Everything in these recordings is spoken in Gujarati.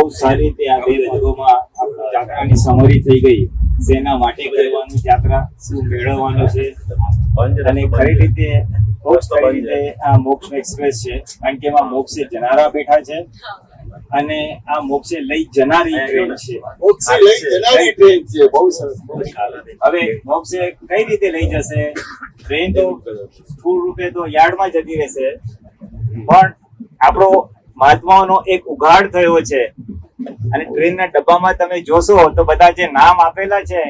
બહુ સારી રીતે આ 2 ભાગોમાં આપણી જાત્રાની સમરી થઈ ગઈ. શેના માટે કરવાનું યાત્રા, શું મેળવવાનું છે, અને ખરી રીતે આ મોક્ષ એક્સપ્રેસ છે, કારણ કે એમાં મોક્ષે જનારા બેઠા છે અને આ મોક્ષે લઈ જનારી ટ્રેન છે. મોક્ષે લઈ જનારી ટ્રેન છે. બહુ સરસ. હવે મોક્ષે કઈ રીતે લઈ જશે? ટ્રેન તો સ્થૂળ રૂપે તો યાર્ડમાં જતી રહેશે, પણ આપણો મહાત્માઓનો એક ઉઘાડ થયો છે અને ટ્રેનના ડબ્બામાં તમે જોશો તો બધા જે નામ આપેલા છે,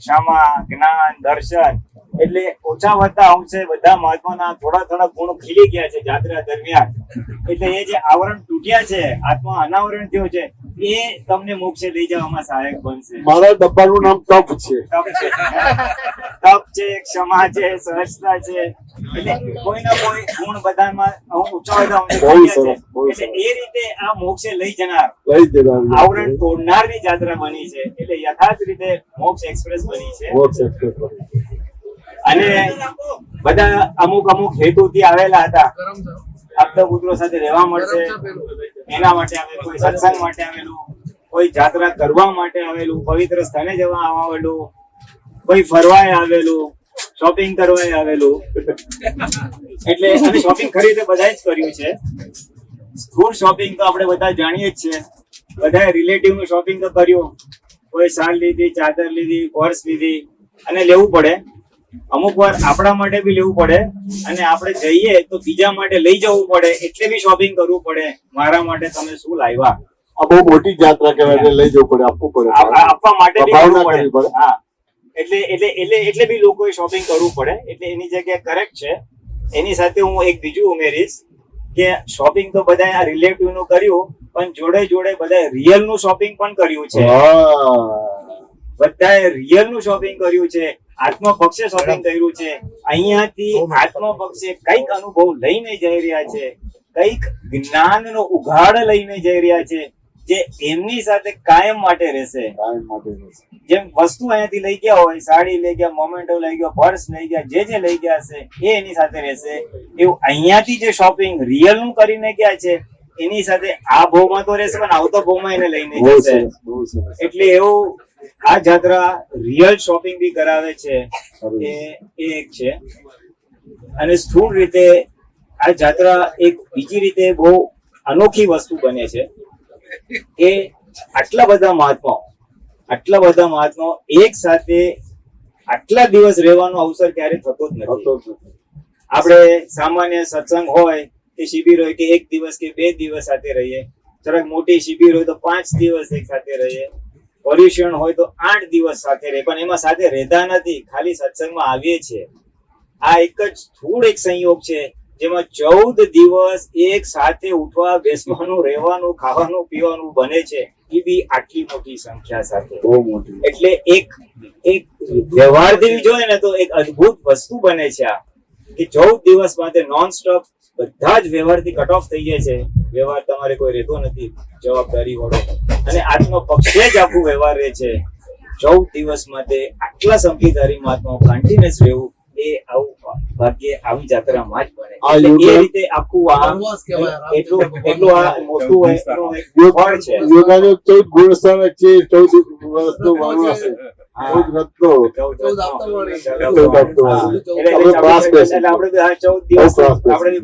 ક્ષમા, જ્ઞાન, દર્શન, એટલે ઓછા વધતા અંશે બધા મહાત્માના થોડા ગુણ ખીલી ગયા છે જાત્રા દરમિયાન. એટલે એ જે આવરણ તૂટ્યા છે, આત્મા અનાવરણ થયો છે, એ તમને મોક્ષે લઈ જવામાં સહાયક બનશે. મારા ડબ્બાનું નામ તપ છે. તપ છે, ક્ષમા છે, સહજતા છે, એટલે કોઈના કોઈ ગુણ બધામાં ઊંચા વધતા એટલે એ રીતે આ મોક્ષે લઈ જનાર આવરણ તોડનારની જાત્રા બની છે. એટલે યથાર્થ રીતે મોક્ષ એક્સપ્રેસ બની છે. અને બધા અમુક હેતુથી આવેલા હતા. આપતા પુત્રો સાથે રહેવા મળશે એના માટે આવે, કોઈ સત્સંગ માટે આવેલું, કોઈ જાત્રા કરવા માટે આવેલું, પવિત્ર સ્થાને જવા આવેલું, કોઈ ફરવાય આવેલું, શોપિંગ કરવાય આવેલું. એટલે અને શોપિંગ ખરીદે બધા જ કર્યું છે. સ્થૂળ શોપિંગ તો આપણે બધા જાણીએ જ છે. બધા રિલેટિવ નું શોપિંગ તો કર્યું. કોઈ શાલ લીધી, ચાદર લીધી, પર્સ લીધી, અને લેવું પડે. અમુક વાર આપણા માટે બી લેવું પડે, અને આપણે જઈએ તો બીજા માટે લઈ જવું પડે, એટલે બી શોપિંગ કરવું પડે. મારા માટે તમે શું લાવ્યા? આ બહુ મોટી જાત્રા કહેવાય, લઈ જવું પડે, આપવું પડે, આપવા માટે બી કરવું પડે. હા, એટલે બી લોકોએ શોપિંગ કરવું પડે. એટલે એની જગ્યાએ કરેક્ટ છે. એની સાથે હું એક બીજું ઉમેરીશ કે શોપિંગ તો બધા રિલેટિવ નું કર્યું, પણ જોડે બધા રિયલ નું શોપિંગ પણ કર્યું છે. બધાએ રિયલ નું શોપિંગ કર્યું છે. આત્મપક્ષે શોપિંગ કર્યું છે. અહીંયાથી આત્મપક્ષે કઈક અનુભવ લઈને જઈ રહ્યા છે, કઈક જ્ઞાનનો ઉઘાડ લઈને જઈ રહ્યા છે, જે એમની સાથે કાયમ માટે રહેશે. જેમ વસ્તુ અહીંયાથી લઈ ગયા હોય, સાડી લઈ ગયા, મોમેન્ટો લઈ ગયો, પર્સ લઈ ગયા, જે લઈ ગયા હશે એ એની સાથે રહેશે. એવું અહીંયાથી જે શોપિંગ રિયલ નું કરીને ગયા છે એની સાથે આ ભાવમાં તો રહેશે, પણ આવતો ભાવમાં એને લઈને જશે. એટલે એવું આ જાત્રા રિયલ શોપિંગ બી કરાવે છે, એ એક છે. અને સ્થૂળ રીતે આ જાત્રા એક બીજી રીતે બહુ અનોખી વસ્તુ બને છે કે આટલા બધા મહાત્માઓ એક સાથે આટલા દિવસ રહેવાનો અવસર ક્યારે થતો જ નથી. આપણે સામાન્ય સત્સંગ હોય કે શિબિર હોય કે 1 દિવસ કે 2 દિવસ સાથે રહીએ, જરાક મોટી શિબિર હોય તો 5 દિવસ એક સાથે રહીએ, પર્યુષણ હોય તો 8 દિવસ સાથે રહે, પણ એમાં સાથે રહેતા નથી, ખાલી સત્સંગમાં આવીએ છીએ. આ એક જ સ્થૂળ એક સંયોગ છે જેમાં 14 દિવસ એક સાથે ઉઠવા, બેસવાનું, રહેવાનું, ખાવાનું, પીવાનું બને છે. એ બી આટલી મોટી સંખ્યા સાથે. એટલે એક વ્યવહારથી જોઈએ ને તો એક અદ્ભુત વસ્તુ બને છે આ, કે 14 દિવસ માટે નોન સ્ટોપ બધા જ વ્યવહારથી કટ ઓફ થઈ જાય છે. વ્યવહાર તમારે કોઈ રહેતો નથી, જવાબદારી વાળો, અને આત્મપક્ષે જ આખું વ્યવહાર રહે છે. 14 દિવસ માટે આટલા સંકીધારી મહાત્માઓ કન્ટિન્યુઅસ રહેવું, એ આવું ભાગ્ય આવી જાત્રામાં જ બને. એટલે એ રીતે આખું એટલું આ મોટું ફળ છે. યોગાનો 14 ગુણસ્થાન છે, 14 વર્ષનો વનવાસ છે.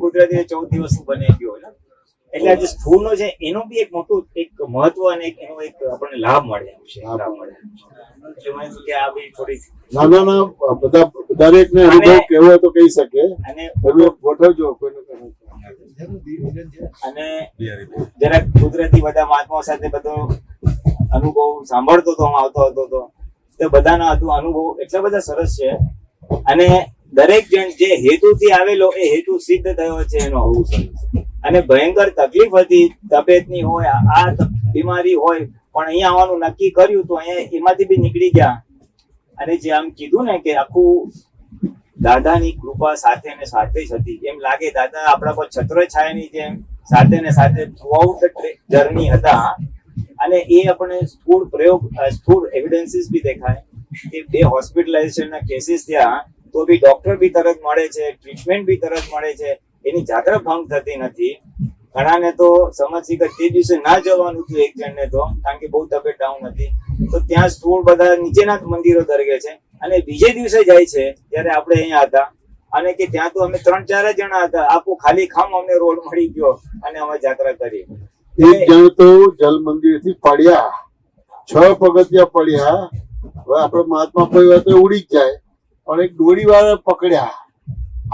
કુદરતી 14 દિવસ બની ગયો. એટલે આજે સ્થૂળ નો છે એનું બી એક મોટું એક મહત્વ અને એનો એક આપણને લાભ મળે છે. નાના બધા દરેક ને અનુભવ કેવો હોય તો કહી શકે, અને ગોઠવજો અને જરાક કુદરતી બધા મહાત્માઓ સાથે બધો અનુભવ સાંભળતો હતો, હું આવતો હતો તો બધાના અનુભવ એટલા બધા સરસ છે. અને દરેક જણ જે હેતુથી આવેલો એ હેતુ સિદ્ધ થયો છે એનો આવું સરસ. અને ભયંકર તકલીફ હતી, તબિયતની હોય, આ બીમારી હોય, પણ અહીંયા આવવાનું નક્કી કર્યું તો અહીંયા એમાંથી બી નીકળી ગયા. અને જે આમ કીધું ને કે આખું દાદાની કૃપા સાથે ને સાથે જ હતી. એમ લાગે દાદા આપણા પર છત્ર છાયાની જેમ સાથે ને સાથે થ્રુઆઉટ જર્ની હતા. અને એ આપણે સ્થૂળ એવિડન્સીસ બી દેખાય કે 2 હોસ્પિટલાઇઝેશનના કેસીસ થયા તો બી ડોક્ટર બી તરત મળે છે, ટ્રીટમેન્ટ બી તરત મળે છે, એની જાત્રા ભંગ થતી નથી. ઘણાને તો સમજથી કે તે દિવસે ના જવાનું હતું એક જણને તો, કારણ કે બહુ તબિયત ડાઉન હતી, તો ત્યાં સ્થૂળ બધા નીચેના જ મંદિરો દરગે છે, અને બીજે દિવસે જાય છે ત્યારે આપણે અહીંયા હતા, અને કે ત્યાં તો અમે 3-4 જણા હતા, આખું ખાલી ખામ અમને રોડ મળી ગયો અને અમે જાત્રા કરી. એક જણ તો જલ મંદિર થી પડ્યા, 6 પગથિયા પડ્યા. હવે આપણે મહાત્મા કોઈ વાર તો ઉડી જ જાય, પણ એક દોરી વાળા પકડ્યા.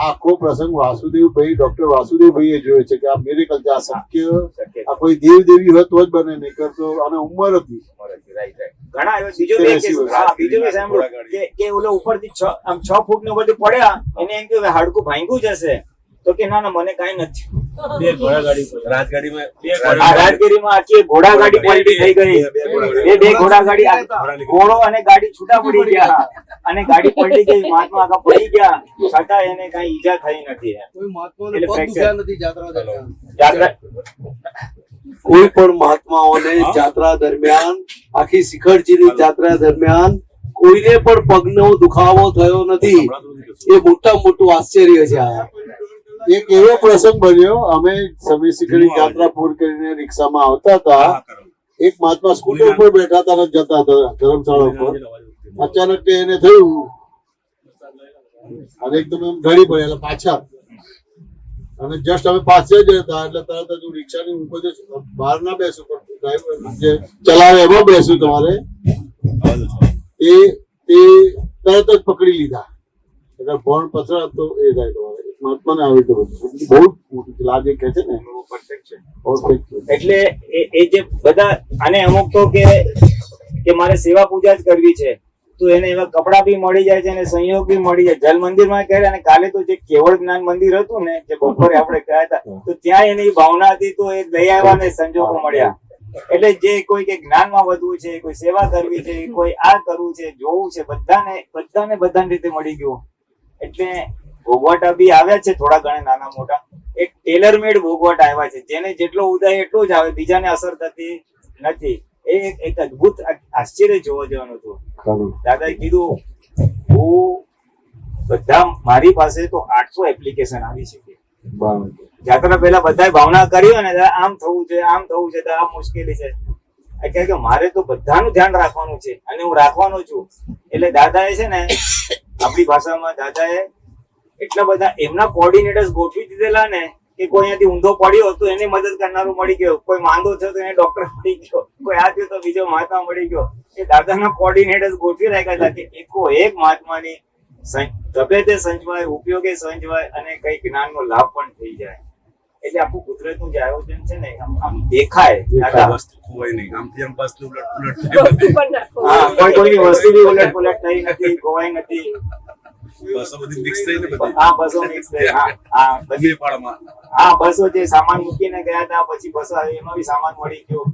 આખો પ્રસંગ વાસુદેવભાઈ, ડોક્ટર વાસુદેવભાઈએ જોયો છે કે આ મિરેકલ છે, આ શક્ય, આ કોઈ દેવ દેવી હોય તો જ બને, નહીં કરતો. અને ઉંમર હતી. ઘણા એવા બીજો બે કેસ, હા, બીજો બે સાંભળ્યું કે ઓલો ઉપરથી 6 ફૂટ નું બધું પડ્યા, એને એમ કે હાડકું ભાંગ્યું જશે, તો કે ના ના મને કઈ નથી. રાજગીરીમાં આખી ઘોડાગાડી પલટી થઈ ગઈ, બે ઘોડાગાડી, ઘોડો અને ગાડી છૂટા પડી ગયા, અને ગાડી પલટી ગઈ, મહાત્મા આખા પડી ગયા, છતાં એને કઈ ઈજા થઈ નથી. કોઈ પણ મહાત્માઓને જાત્રા દરમિયાન, આખી શિખરજીની જાત્રા દરમિયાન કોઈને પણ પગનો દુખાવો થયો નથી. એ મોટામાં મોટું આશ્ચર્ય છે. આ એક એવો પ્રસંગ બન્યો, અમે સમી શિખરની યાત્રા પૂર કરીને રિક્ષામાં આવતા હતા, એક મહાત્મા સ્કૂટર ઉપર બેઠા હતા અને જતા હતા ધર્મશાળા ઉપર. અચાનક એને થયું અને એકદમ એમ ઢળી પડ્યા પાછા, અને જસ્ટ અમે પાસે જ હતા એટલે તરત જ રિક્ષાની ઉપર બહાર ના બેસું, પણ ડ્રાઈવર જે ચલાવે એમાં બેસું તમારે, એ તરત જ પકડી લીધા. એટલે ફોન પછડાત તો એ થાય તમારે. મહાત્માને આવી તો બહુ લાગે કે છે ને, એટલે એ જે બધા, અને અમુક તો કે મારે સેવા પૂજા જ કરવી છે, તો એને એવા કપડા બી મળી જાય છે અને સંયોગ બી મળી જાય. જલ મંદિરમાં કહે, અને કાલે તો જે કેવળ જ્ઞાન મંદિર હતું ને, જે બપોરે આપણે ગયા હતા, તો ત્યાં એની ભાવના હતી, તો એ લઈ આવ્યા ને સંજોગો મળ્યા. એટલે જે કોઈ કે જ્ઞાનમાં વધવું છે, કોઈ સેવા કરવી છે, કોઈ આ કરવું છે, જોવું છે, બધાને રીતે મળી ગયું. એટલે ભોગવટા બી આવ્યા છે થોડા ઘણા નાના મોટા, એક ટેલર મેડ ભોગવટ આવ્યા છે, જેને જેટલો ઉદય એટલો જ આવે, બીજાને અસર થતી નથી. એ એક અદભુત આશ્ચર્ય જોવા જવાનું હતું. દાદાએ કીધું, હું બધા, મારી પાસે તો 800 એપ્લિકેશન આવી છે. જાત્રા પહેલા બધાએ ભાવના કરી અને આમ થવું છે, આમ થવું છે, તો આ મુશ્કેલી છે. કે મારે તો બધાનું ધ્યાન રાખવાનું છે અને હું રાખવાનો છું. એટલે દાદાએ છે ને, આપણી ભાષામાં દાદાએ એટલા બધા એમના કોર્ડિનેટર્સ ગોઠવી દીધેલા ને, કે કોઈ અહીંયાથી ઊંધો પડ્યો તો એને મદદ કરનારું મળી ગયો, કોઈ માંદો થયો તો એને ડોક્ટર મળી ગયો, કોઈ આ થયો તો બીજો મહાત્મા મળી ગયો. એ દાદાના કોર્ડિનેટર્સ ગોઠવી રાખ્યા હતા કે એક મહાત્માની તબિયતે સંજવાય, ઉપયોગે સંજવાય અને કઈ જ્ઞાનનો લાભ પણ થઈ જાય. એટલે આખું કુદરતનું જે આયોજન છે ને, આમ દેખાય. કોઈની વસ્તુ બી ઉલટ પુલટ થઈ નથી, ખોવાઈ નથી. બસો જે સામાન મૂકીને ગયા હતા, પછી બસો એમાં બી સામાન મળી ગયો.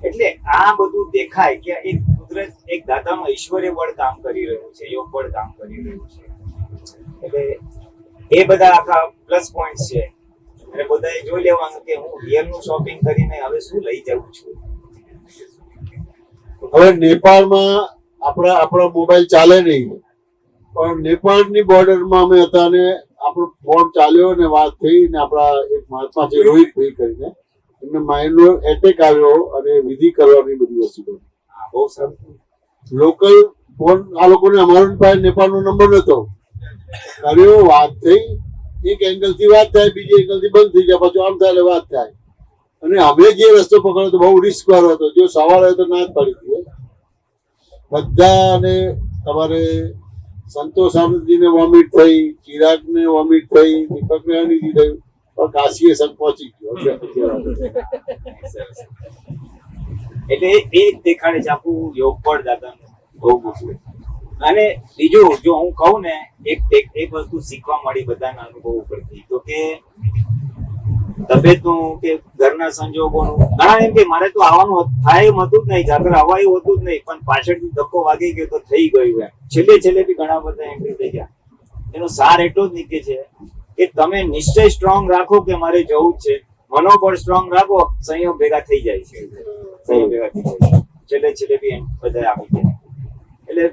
એટલે આ બધું દેખાય કે એક કુદરત, એક દાદાનું ઐશ્વર્ય બળ કામ કરી રહ્યું છે, યોગ બળ કામ કરી રહ્યું છે. એટલે એ બધા આખા પ્લસ પોઈન્ટ છે. એટલે બધાએ જોઈ લેવાનું કે હું રિયલનું શોપિંગ કરીને હવે શું લઈ જાઉં છું. હવે નેપાળમાં આપણા મોબાઈલ ચાલે નહીં, પણ નેપાળની બોર્ડરમાં અમે હતા અને આપણો ફોન ચાલ્યો ને વાત થઈ ને, આપણા એક મહાત્મા છે રોહિતભાઈ કરીને, એમને માઇન્ડનો એટેક આવ્યો અને વિધિ કરવાની બધી વસ્તુ કરી. બહુ સારું. લોકલ ફોન આ લોકોને, અમારો પાસે નેપાળનો નંબર નતો, કર્યો, વાત થઈ, એક એંગલ થી વાત થાય, બીજી એંગલ થી બંધ થઈ જાય, પાછું આમ થાય એટલે વાત થાય. અને અમે જે રસ્તો પકડ્યો તો બહુ રિસ્ક વાળો હતો, જો સવારે હોય તો ના જ પડી ગઈ. બધાને તમારે સંતોષ આનંદજીને વોમિટ થઈ, ચિરાગને વોમિટ થઈ, દીપકને અનિતિ થયું, પણ કાશીએ સંગ પહોંચી ગયો. એટલે એ દેખાડે છે આખું યોગ બળ દાદાનું બહુ મોટું. અને બીજું જો હું કહું ને, એક વસ્તુ શીખવા મળી બધાના અનુભવ ઉપરથી, તો કે તબિયતનું કે ઘરના સંજોગોનું. ઘણા એમ કે મારે તો આવવાનું થાય એમ હતું જ નહીં, જાત્રા આવવાનું હતું જ નહીં, પણ પાછળથી ધક્કો વાગી ગયો તો થઈ ગયું. એમ છેલ્લે બી ઘણા બધા એન્ટ્રી થઈ ગયા. એનો સાર એટલો જ નીકળે છે કે તમે નિશ્ચય સ્ટ્રોંગ રાખો કે મારે જવું જ છે, મનોબળ સ્ટ્રોંગ રાખો, સંયોગ ભેગા થઈ જાય છે. છેલ્લે બી બધા આવી જાય. એટલે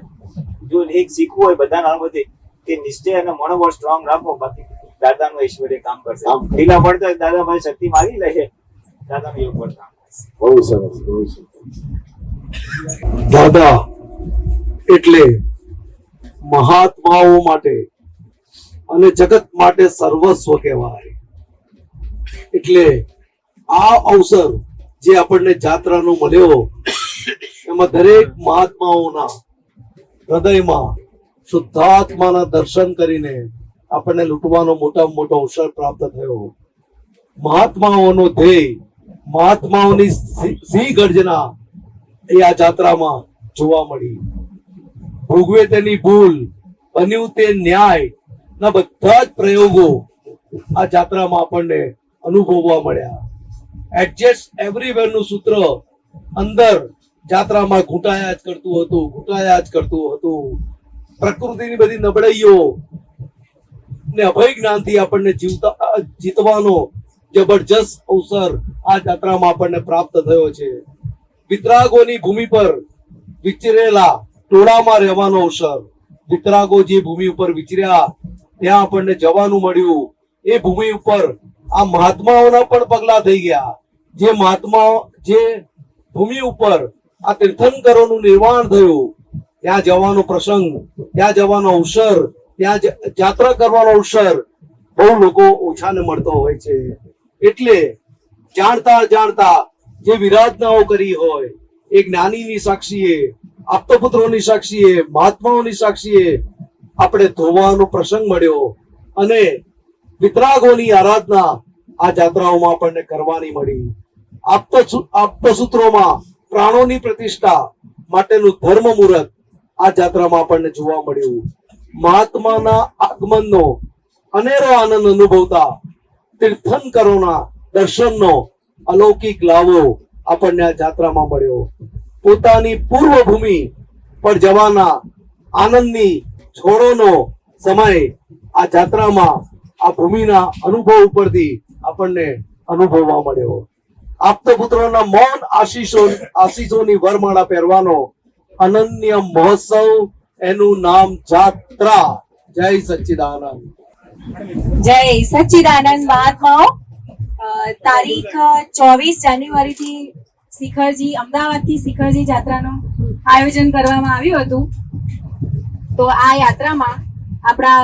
જો એક શીખવું હોય બધાના અનુભવથી કે નિશ્ચય અને મનોબળ સ્ટ્રોંગ રાખો, બાકી દાદાનું ઐશ્વર્ય કામ કરશે. ઢીલા પડતા દાદા ભાઈ શક્તિ માગી લે છે, દાદાનું યોગ વર્તાવ. બહુ સરસ, બહુ સરસ. દાદા એટલે મહાત્માઓ માટે અને જગત માટે સર્વસ્વ કહેવાય. એટલે આ અવસર જે આપણને જાત્રાનો મળ્યો એમાં દરેક મહાત્માઓના હૃદયમાં શુદ્ધાત્માના દર્શન કરીને આપણને લૂંટવાનો મોટામાં મોટો અવસર પ્રાપ્ત થયો. મહાત્માઓનો ધ્યેય, મહાત્માઓની સિંહ ગર્જના એ આ જાત્રામાં જોવા મળી. ભોગવે તેની ભૂલ, બન્યું તે ન્યાય ના બધા જ પ્રયોગો આ જાત્રામાં આપણને અનુભવવા મળ્યા. એડજસ્ટ એવરીવેર નું સૂત્ર અંદર જાત્રામાં ઘૂંટાયા જ કરતું હતું. પ્રકૃતિની બધી નબળાઈઓ ને અભય જ્ઞાનથી આપણને જીતવાનો જબરજસ્ત અવસર આ જાત્રામાં આપણને પ્રાપ્ત થયો છે. વિતરાગોની ભૂમિ પર વિચરેલા ટોળામાં રહેવાનો અવસર. વિતરાગો જે ભૂમિ ઉપર વિચર્યા ત્યાં આપણને જવાનું મળ્યું. એ ભૂમિ ઉપર આ મહાત્માઓના પણ પગલા થઈ ગયા. જે ભૂમિ ઉપર આ તીર્થંકરોનું નિર્માણ થયું ત્યાં જવાનો પ્રસંગ, ત્યાં જવાનો અવસર, ત્યાં યાત્રા કરવાનો અવસર બહુ લોકો ઓછાને મળતો હોય છે. એટલે જાણતા જે વિરાધનાઓ કરી હોય એ જ્ઞાનીની સાક્ષીએ, આપતપુત્રોની સાક્ષીએ, મહાત્માઓની સાક્ષીએ આપણે ધોવાનો પ્રસંગ મળ્યો અને વિતરાગોની આરાધના આ જાત્રાઓમાં આપણને કરવાની મળી. આપતસૂત્રોમાં પ્રાણોની પ્રતિષ્ઠા માટેનું ધર્મ મુહૂર્ત આ જાત્રામાં આપણને જોવા મળ્યું. મહાત્માના આગમનનો અનેરો આનંદ અનુભવતા તીર્થંકરોના દર્શનનો અલૌકિક લાવો આપણને આ જાત્રામાં મળ્યો. પોતાની પૂર્વભૂમિ પર જવાના આનંદની છોડોનો સમય આ જાત્રામાં આ ભૂમિના અનુભવ ઉપરથી આપણને અનુભવવા મળ્યો. આપતપુત્રોના મૌન આશીષોની વરમાળા પહેરવાનો અનન્ય મહોત્સવ, એનું નામ જાત્રા. જય સચ્ચિદાનંદ. જય સચ્ચિદાનંદ મહાત્માઓ. તારીખ 24 જાન્યુઆરીથી શિખરજી, અમદાવાદથી શિખરજી જાત્રાનું આયોજન કરવામાં આવ્યું હતું. તો આ યાત્રામાં આપણા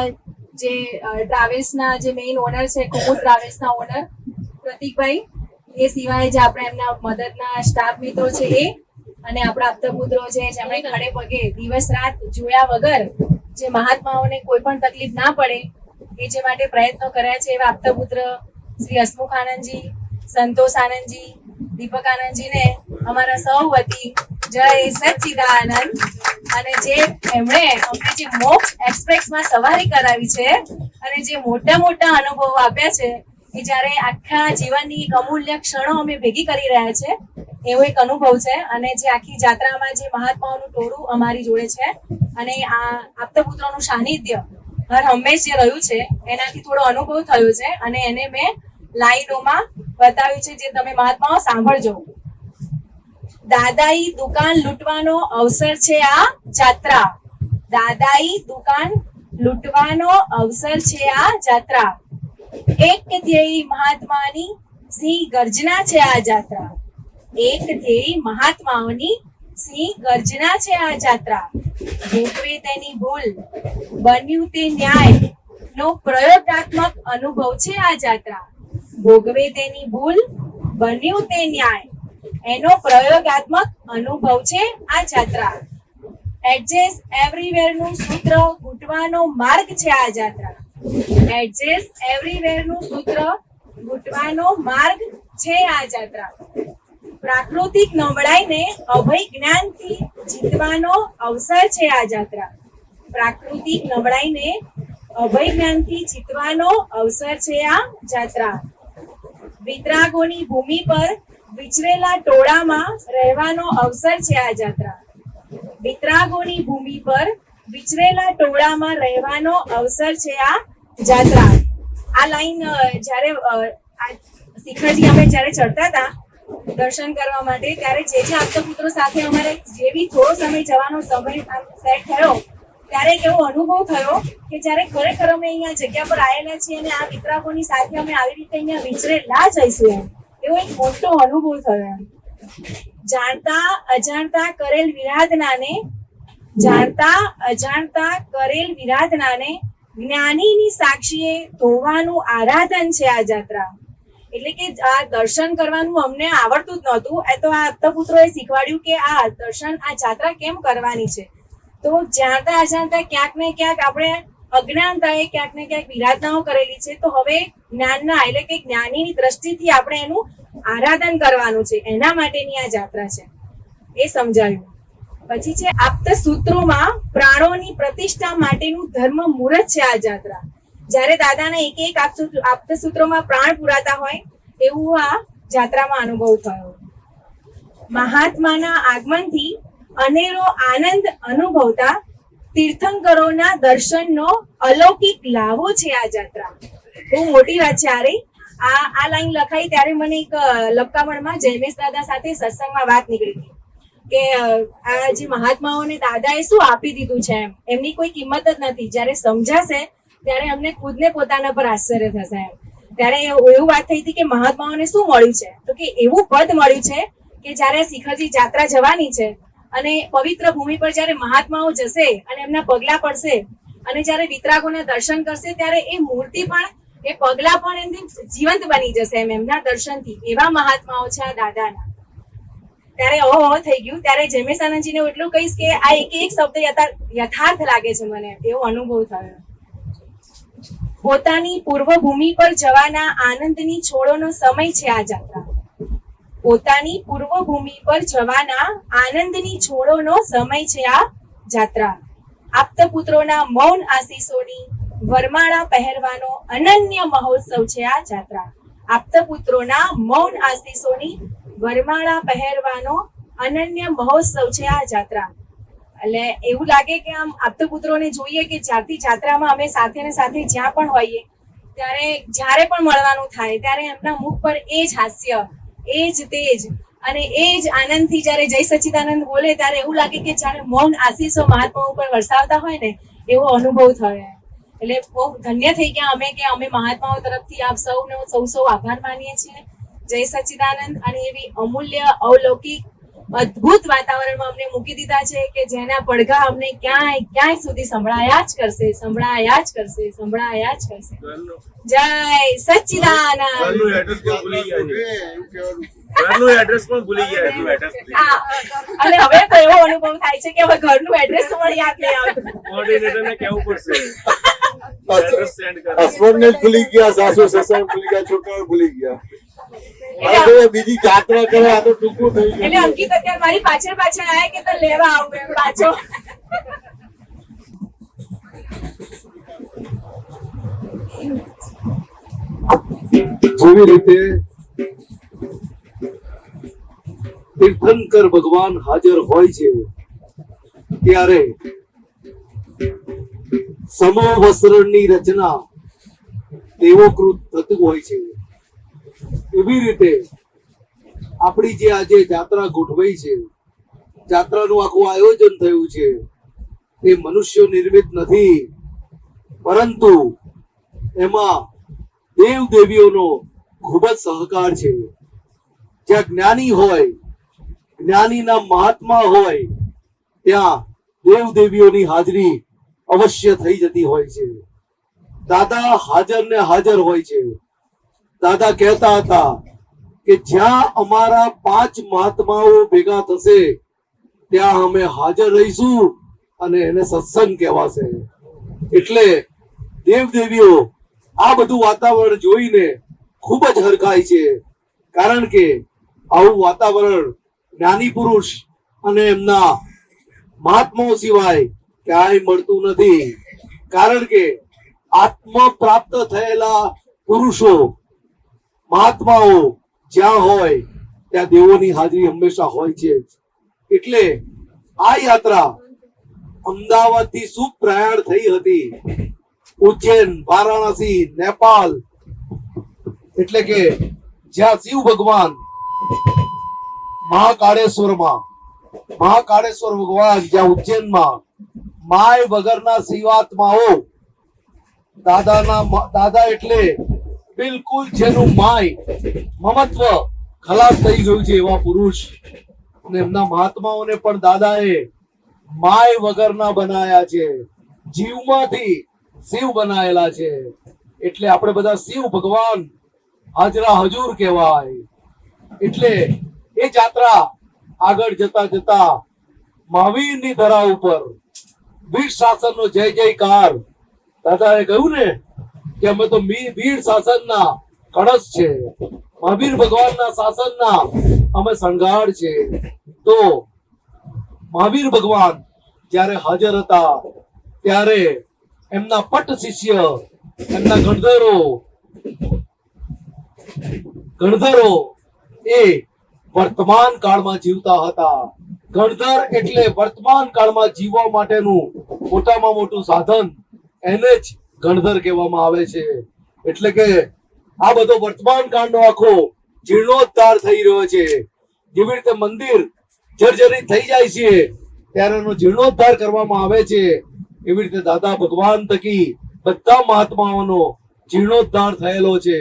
જે ટ્રાવેલ્સના જે મેઇન ઓનર છે, કુમુદ ટ્રાવેલ્સના ઓનર પ્રતિકભાઈ, એ સિવાય જે આપણે એમના મદદના સ્ટાફ મિત્રો છે એ, અને આપણા આપતપુત્રો છે જેમણે ખડે પગે દિવસ રાત જોયા વગર જે મહાત્માઓને કોઈ પણ તકલીફ ના પડે એ જે માટે પ્રયત્નો કર્યા છે એવા આપતપુત્ર શ્રી હસમુખ આનંદજી, સંતોષ આનંદજી, દીપક આનંદજીને અમારા સૌ વતી જય સચ્ચિદાનંદ. અને જે એમણે અમને જે મોક્ષ એક્સપ્રેસમાં સવારી કરાવી છે અને જે મોટા મોટા અનુભવો આપ્યા છે એ જ્યારે આખા જીવનની એક અમૂલ્ય ક્ષણો અમે ભેગી કરી રહ્યા છે એવો એક અનુભવ છે. અને જે આખી જાત્રામાં જે મહાત્માઓનું ટોળું અમારી જોડે છે અને આ આપતપુત્રોનું સાનિધ્ય હર હંમેશ જે રહ્યું છે એનાથી થોડો અનુભવ થયો છે અને એને મેં લાઈનોમાં બતાવ્યું છે, જે તમે મહાત્માઓ સાંભળજો. દાદાઈ દુકાન લૂંટવાનો અવસર છે આ જાત્રા. દાદાઈ દુકાન લૂંટવાનો અવસર છે આ જાત્રા. એક ધ્યેય મહાત્માની સિંહ ગર્જના છે આ જાત્રા. એક ધ્યેય મહાત્માઓની સિંહ ગર્જના છે આ જાત્રા. ભોગવે તેની ભૂલ, બન્યું તે ન્યાય નો પ્રયોગાત્મક અનુભવ છે આ જાત્રા. ભોગવે તેની ભૂલ, બન્યું તે ન્યાય એનો પ્રયોગાત્મક અનુભવ છે આ જાત્રા. એડજસ્ટ એવરીવેર નું સૂત્ર ઘૂંટવાનો માર્ગ છે આ જાત્રા. એડજસ્ટ એવરીવેર નું સૂત્ર ઘૂંટવાનો માર્ગ છે આ જાત્રા. પ્રાકૃતિક નબળાઈને અભય જ્ઞાનથી જીતવાનો અવસર છે આ જાત્રા. પ્રાકૃતિક નબળાઈને અભય જ્ઞાનથી જીતવાનો અવસર છે આ જાત્રા. વિતરાગોની ભૂમિ પર વિચરેલા ટોળામાં રહેવાનો અવસર છે આ જાત્રા. વિતરાગોની ભૂમિ પર વિચરેલા ટોળામાં રહેવાનો અવસર છે આ જાત્રા. આ લાઈન જ્યારે શિખરજી અમે જ્યારે ચડતા હતા દર્શન કરવા માટે, ત્યારે જે આપતપુત્રો સાથે અમારે જેવી થોડો સમય જવાનો સમય સેટ થયો ત્યારે એક એવો અનુભવ થયો કે જ્યારે ખરેખર અમે અહીંયા જગ્યા પર આવેલા છીએ અને આ વિતરાગોની સાથે અમે આવી રીતે અહીંયા વિચરેલા જઈશું એવો એક મોટો અનુભવ થયો એમ. જાણતા અજાણતા કરેલ વિરાધનાને જ્ઞાનીની સાક્ષીએ ધોવાનું આરાધન છે આ જાત્રા. એટલે કે આ દર્શન કરવાનું અમને આવડતું જ નહોતું, એ તો આ અપ્તપુત્રોએ શીખવાડ્યું કે આ દર્શન, આ જાત્રા કેમ કરવાની છે. તો જાણતા અજાણતા ક્યાંક ને ક્યાંક આપણે અજ્ઞાનતાએ ક્યાંક ને ક્યાંક વિરાધનાઓ કરેલી છે, તો હવે જ્ઞાનના એટલે કે જ્ઞાનીની દ્રષ્ટિથી આપણે એનું આરાધન કરવાનું છે, એના માટેની આ જાત્રા છે એ સમજાવ્યું. પછી છે આપ્ત સૂત્રોમાં પ્રાણોની પ્રતિષ્ઠા માટેનું ધર્મ મુહૂર્ત છે આ જાત્રા. જ્યારે દાદાના એક એક આપ્ત સૂત્રોમાં પ્રાણ પુરાતા હોય એવું આ જાત્રામાં અનુભવ થયો. મહાત્માના આગમનથી અનેરો આનંદ અનુભવતા તીર્થંકરોના દર્શનનો અલૌકિક લાભો છે આ જાત્રા. બહુ મોટી વાત છે. આ લાઈન લખાઈ ત્યારે મને એક લપકામણમાં જયમેશ દાદા સાથે સત્સંગમાં વાત નીકળી હતી કે આ જે મહાત્માઓને દાદાએ શું આપી દીધું છે એમ, એમની કોઈ કિંમત જ નથી. જ્યારે સમજાશે ત્યારે અમને ખુદને પોતાના પર આશ્ચર્ય થશે એમ. ત્યારે એવું વાત થઈ હતી કે મહાત્માઓને શું મળ્યું છે, તો કે એવું પદ મળ્યું છે કે જ્યારે શિખરજી જાત્રા જવાની છે અને પવિત્ર ભૂમિ પર જ્યારે મહાત્માઓ જશે અને એમના પગલા પડશે અને જ્યારે વિતરાગોના દર્શન કરશે ત્યારે એ મૂર્તિ પણ, એ પગલા પણ એમની જીવંત બની જશે એમ એમના દર્શનથી. એવા મહાત્માઓ છે આ દાદાના. ત્યારે ઓહો થઈ ગયું. ત્યારે જયમેશાનંદજીને એટલું કહીશ કે આ એક એક શબ્દ યથાર્થ લાગે છે મને, એવો અનુભવ થયો. પોતાની પૂર્વભૂમિ પર જવાના આનંદની છોડોનો સમય છે આ જાત્રા. પોતાની પૂર્વભૂમિ પર જવાના આનંદની છોડોનો સમય છે આ જાત્રા. આપ્તપુત્રોના મૌન આશીષોની વરમાળા પહેરવાનો અનન્ય મહોત્સવ છે આ જાત્રા. આપ્તપુત્રોના મૌન આશીષોની વરમાળા પહેરવાનો અનન્ય મહોત્સવ છે આ જાત્રા. એટલે એવું લાગે કે આમ આપ્તપુત્રોને જોઈએ કે જ્યારથી જાત્રામાં અમે સાથે ને સાથે જ્યાં પણ હોઈએ ત્યારે જ્યારે પણ મળવાનું થાય ત્યારે એમના મુખ પર એ જ હાસ્ય, એ જ તેજ અને એ જ આનંદથી જ્યારે જય સચ્ચિદાનંદ બોલે ત્યારે એવું લાગે કે જાણે મૌન આશીષો મહાત્મા ઉપર વરસાવતા હોય ને એવો અનુભવ થયો. એટલે બહુ ધન્ય થઈ ગયા અમે કે અમે મહાત્માઓ તરફથી આપ સૌનો સૌ આભાર માનીએ છીએ. જય સચ્ચિદાનંદ. અને એવી અમૂલ્ય અવલૌકિક અદ્ભુત વાતાવરણમાં અમને મૂકી દીધા છે કે જેના પડઘા અમને ક્યાંય સુધી સંભળાયા જ કરશે. જય સચ્ચિદાનંદ. એડ્રેસ પણ ભૂલી ગયા. અને હવે તો એવો અનુભવ થાય છે કે હવે ઘરનું એડ્રેસ તો મને યાદ નહીં આવતું. કોઓર્ડિનેટરને કહેવું પડશે. એડ્રેસ સેન્ડ કરો. હસબન્ડને જ ભૂલી ગયા, સાસુ સસરા ભૂલી ગયા, છોકરાઓ ભૂલી ગયા. બીજી જાત્રા કરે આ તો ટૂંકું થઈ ગયું. એટલે અંકિત અત્યારે મારી પાછળ આવે કે તો લેવા આવું એમ પાછો. જેવી રીતે તીર્થંકર ભગવાન હાજર હોય છે ત્યારે સમવસ્ત્રની રચના દેવોકૃત થતું હોય છે. એવી રીતે આપણી જે આજે જાત્રા ગોઠવાઈ છે, જાત્રાનું આખું આયોજન થયું છે, એ મનુષ્ય નિર્મિત નથી, પરંતુ એમાં દેવ દેવીઓનો ખૂબ જ સહકાર છે. જ્યાં જ્ઞાની હોય, જ્ઞાનીના મહાત્મા હોય, ત્યાં દેવ દેવીઓની હાજરી અવશ્ય થઈ જતી હોય છે. દાદા હાજર ને હાજર હોય છે. દાદા કહેતા હતા કે જ્યાં અમારા 5 મહાત્માઓ ભેગા થશે ત્યાં અમે હાજર રહીશું અને એને સત્સંગ કહેવાશે. એટલે દેવ દેવીઓ આ બધું વાતાવરણ જોઈને ખૂબ જ હરખાય છે. કારણ કે આવું વાતાવરણ જ્ઞાની પુરુષ અને એમના મહાત્માઓ સિવાય ક્યાંય મળતું નથી. કારણ કે આત્મ પ્રાપ્ત થયેલા પુરુષો, મહાત્માઓ જ્યાં હોય ત્યાં દેવોની હાજરી હંમેશા હોય છે. એટલે આ યાત્રા અમદાવાદ થી શુભ પ્રયાણ થઈ હતી. ઉજ્જૈન, વારાણસી, નેપાલ, એટલે કે જ્યાં શિવ ભગવાન મહાકાળેશ્વર ભગવાન જ્યાં ઉજ્જૈનમાં માય વગરના શિવાત્માઓ, દાદા એટલે બિલકુલ જેનું માય મમત્વ ખલાસ થઈ ગયું છે એવા પુરુષ અને એમના મહાત્માઓને પણ દાદાએ માય વગરના બનાયા છે, જીવમાંથી શિવ બનાયેલા છે. એટલે આપણે બધા શિવ ભગવાન હાજરા હજુર કહેવાય. એટલે એ જાત્રા આગળ જતા જતા મહાવીરની ધરા ઉપર વીર શાસનનો જય જયકાર. દાદાએ કહ્યું ને કે અમે તો વીર શાસનના કળશ છે, મહાવીર ભગવાનના શાસનના અમે શણગાર છે. તો મહાવીર ભગવાન જ્યારે હાજર હતા ત્યારે એમના પટ શિષ્ય, એમના ગણધરો એ વર્તમાન કાળમાં જીવતા હતા. ગણધર એટલે વર્તમાન કાળમાં જીવવા માટેનું મોટામાં મોટું સાધન, એને જ ગણધર કહેવામાં આવે છે. એટલે કે આ બધો વર્તમાન કાળનો આખો જીર્ણોદ્ધાર થઈ રહ્યો છે. જેવી રીતે મંદિર જર્જરિત થઈ જાય છે ત્યારે એનો જીર્ણોદ્ધાર કરવામાં આવે છે, એવી રીતે દાદા ભગવાન થકી બધા મહાત્માઓનો જીર્ણોદ્ધાર થયેલો છે.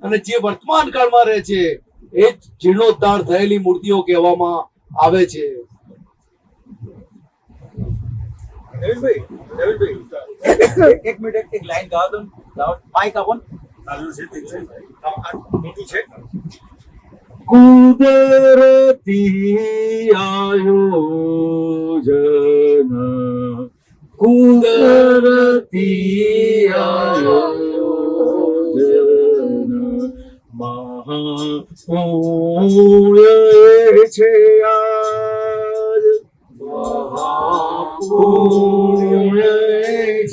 અને જે વર્તમાન કાળમાં રહે છે એ જ જીર્ણોદ્ધાર થયેલી મૂર્તિઓ કહેવામાં આવે છે. એક મિનિટ એક લાઈન ગાવા દો, માઈક આપો. કુદરતી આયોજન, કુદરતી આયોજન, મહાપુણ્ય છે આજ, મહાપુણ્ય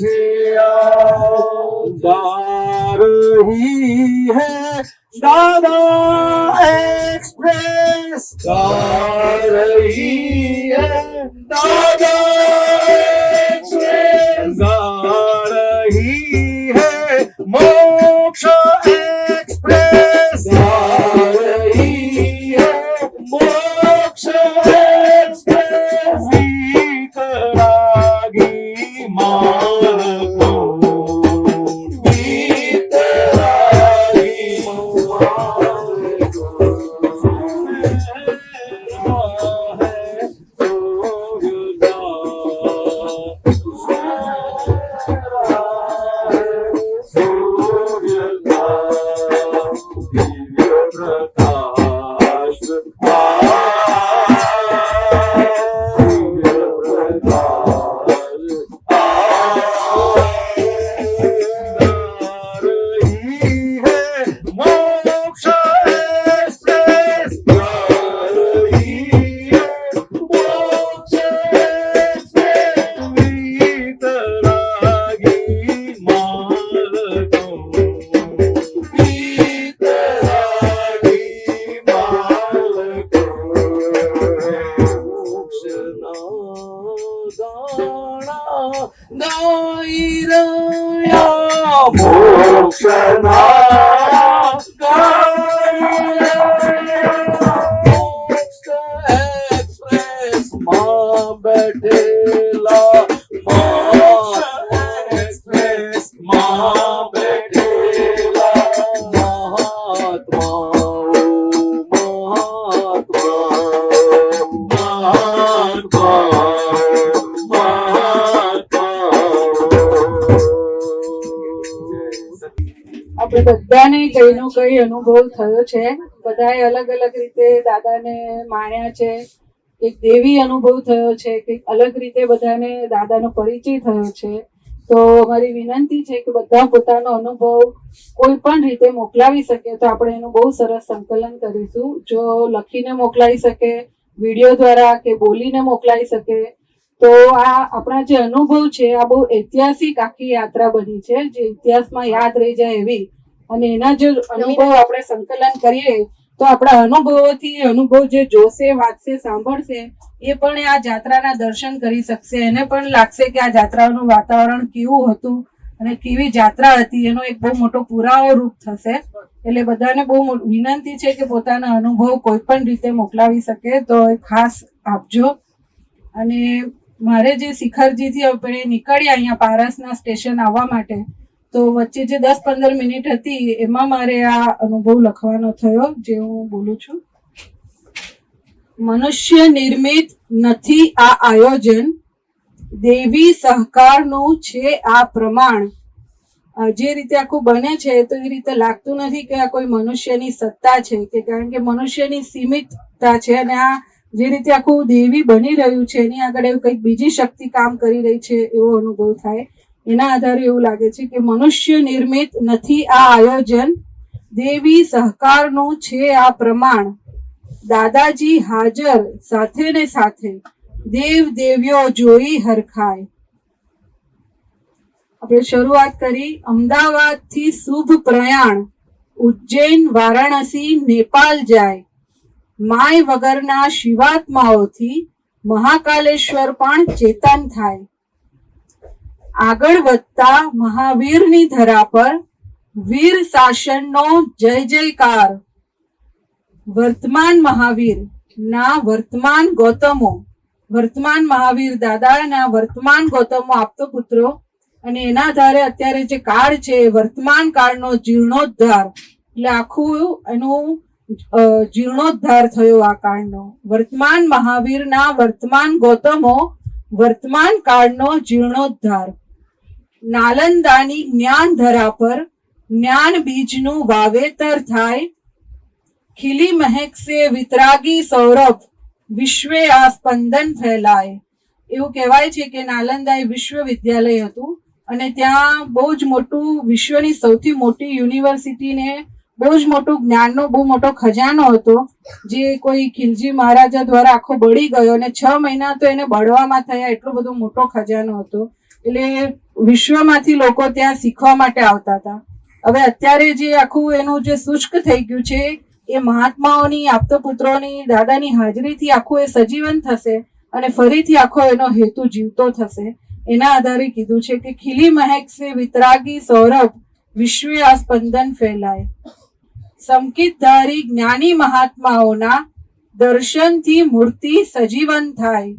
છે આજ. गा रही है दादा एक्सप्रेस, गा रही है दादा एक्सप्रेस, गा रही है मोक्ष एक्सप्रेस, गा रही है मोक्ष एक्सप्रेस. विकरागी मार्गो, આપણે બધાને કઈનો કઈ અનુભવ થયો છે. બધાએ અલગ અલગ રીતે દાદાને માણ્યા છે. એક દેવી અનુભવ થયો છે, કે અલગ રીતે બધાને દાદાનો પરિચય થયો છે. તો અમારી વિનંતી છે કે બધા પોતાનો અનુભવ કોઈ પણ રીતે મોકલાવી શકે તો આપણે એનું બહુ સરસ સંકલન કરીશું. જો લખીને મોકલાવી શકે, વિડીયો દ્વારા કે બોલીને મોકલાવી શકે, તો આ આપણા જે અનુભવ છે આ બહુ ઐતિહાસિક આખી યાત્રા બની છે, જે ઇતિહાસમાં યાદ રહી જાય એવી. અને એના જો અનુભવ આપણે સંકલન કરીએ તો આપણા અનુભવોથી અનુભવ જે જોશે, વાંચશે, સાંભળશે એ પણ આ જાત્રાના દર્શન કરી શકશે. એને પણ લાગશે કે આ જાત્રાનું વાતાવરણ કેવું હતું અને કેવી જાત્રા હતી, એનો એક બહુ મોટો પુરાવો રૂપ થશે. એટલે બધાને બહુ વિનંતી છે કે પોતાના અનુભવ કોઈ પણ રીતે મોકલાવી શકે તો એ ખાસ આપજો. અને મારે જે શિખરજીથી આપણે નીકળ્યા અહીંયા પારસના સ્ટેશન આવવા માટે, તો વચ્ચે જે 10-15 મિનિટ હતી એમાં મારે આ અનુભવ લખવાનો થયો, જે હું બોલું છું. મનુષ્ય નિર્મિત નથી આ આયોજન, દેવી સહકારનું છે આ પ્રમાણ. જે રીતે આખું બને છે તો એ રીતે લાગતું નથી કે આ કોઈ મનુષ્યની સત્તા છે, કે કારણ કે મનુષ્યની સીમિતતા છે અને આ જે રીતે આખું દેવી બની રહ્યું છે એની આગળ એવું કંઈક બીજી શક્તિ કામ કરી રહી છે એવો અનુભવ થાય. એના આધારે એવું લાગે છે કે મનુષ્ય નિર્મિત નથી આ આયોજન, દેવી સહકારનું છે આ પ્રમાણ. દાદાજી હાજર સાથે ને સાથે, દેવ દેવીઓ જોઈ હરખાય. આપણે શરૂઆત કરી અમદાવાદ થી શુભ પ્રયાણ, ઉજ્જૈન વારાણસી નેપાલ જાય. માય વગરના શિવાત્માઓથી મહાકાલેશ્વર પણ ચેતન થાય. આગળ વધતા મહાવીરની ધરા પર વીર શાસનનો જય જયકાર. વર્તમાન મહાવીર ના વર્તમાન ગૌતમો, વર્તમાન મહાવીર દાદાના વર્તમાન ગૌતમો આપતો પુત્રો, અને એના આધારે અત્યારે જે કાળ છે વર્તમાન કાળનો જીર્ણોદ્ધાર, એટલે આખું એનું જીર્ણોદ્ધાર થયો આ કાળનો. વર્તમાન મહાવીરના વર્તમાન ગૌતમો, વર્તમાન કાળનો જીર્ણોદ્ધાર. નાલંદાની જ્ઞાન ધરા પર જ્ઞાન બીજનું વાવેતર થાય. ખીલી મહેકસે વિતરાગી સૌરભ, વિશ્વે આ સ્પંદન ફેલાય. એવું કહેવાય છે કે નાલંદા એ વિશ્વવિદ્યાલય હતું અને ત્યાં બહુ જ મોટું, વિશ્વની સૌથી મોટી યુનિવર્સિટીને બહુ જ મોટું જ્ઞાનનો બહુ મોટો ખજાનો હતો, જે કોઈ ખિલજી મહારાજા દ્વારા આખો બળી ગયો અને 6 મહિના તો એને બળવામાં થયા, એટલો બધો મોટો ખજાનો હતો. એટલે વિશ્વમાંથી લોકો ત્યાં શીખવા માટે આવતા હતા. હવે અત્યારે જે આખું એનું જે શુષ્ક થઈ ગયું છે એ મહાત્માઓની, આપતો પુત્રોની, દાદાની હાજરીથી આખું એ સજીવન થશે અને ફરીથી આખો એનો હેતુ જીવતો થશે. એના આધારે કીધું છે કે ખીલી મહેક સે વિતરાગી સૌરભ, વિશ્વે આ સ્પંદન ફેલાય. સંકિતધારી જ્ઞાની મહાત્માઓના દર્શનથી મૂર્તિ સજીવન થાય.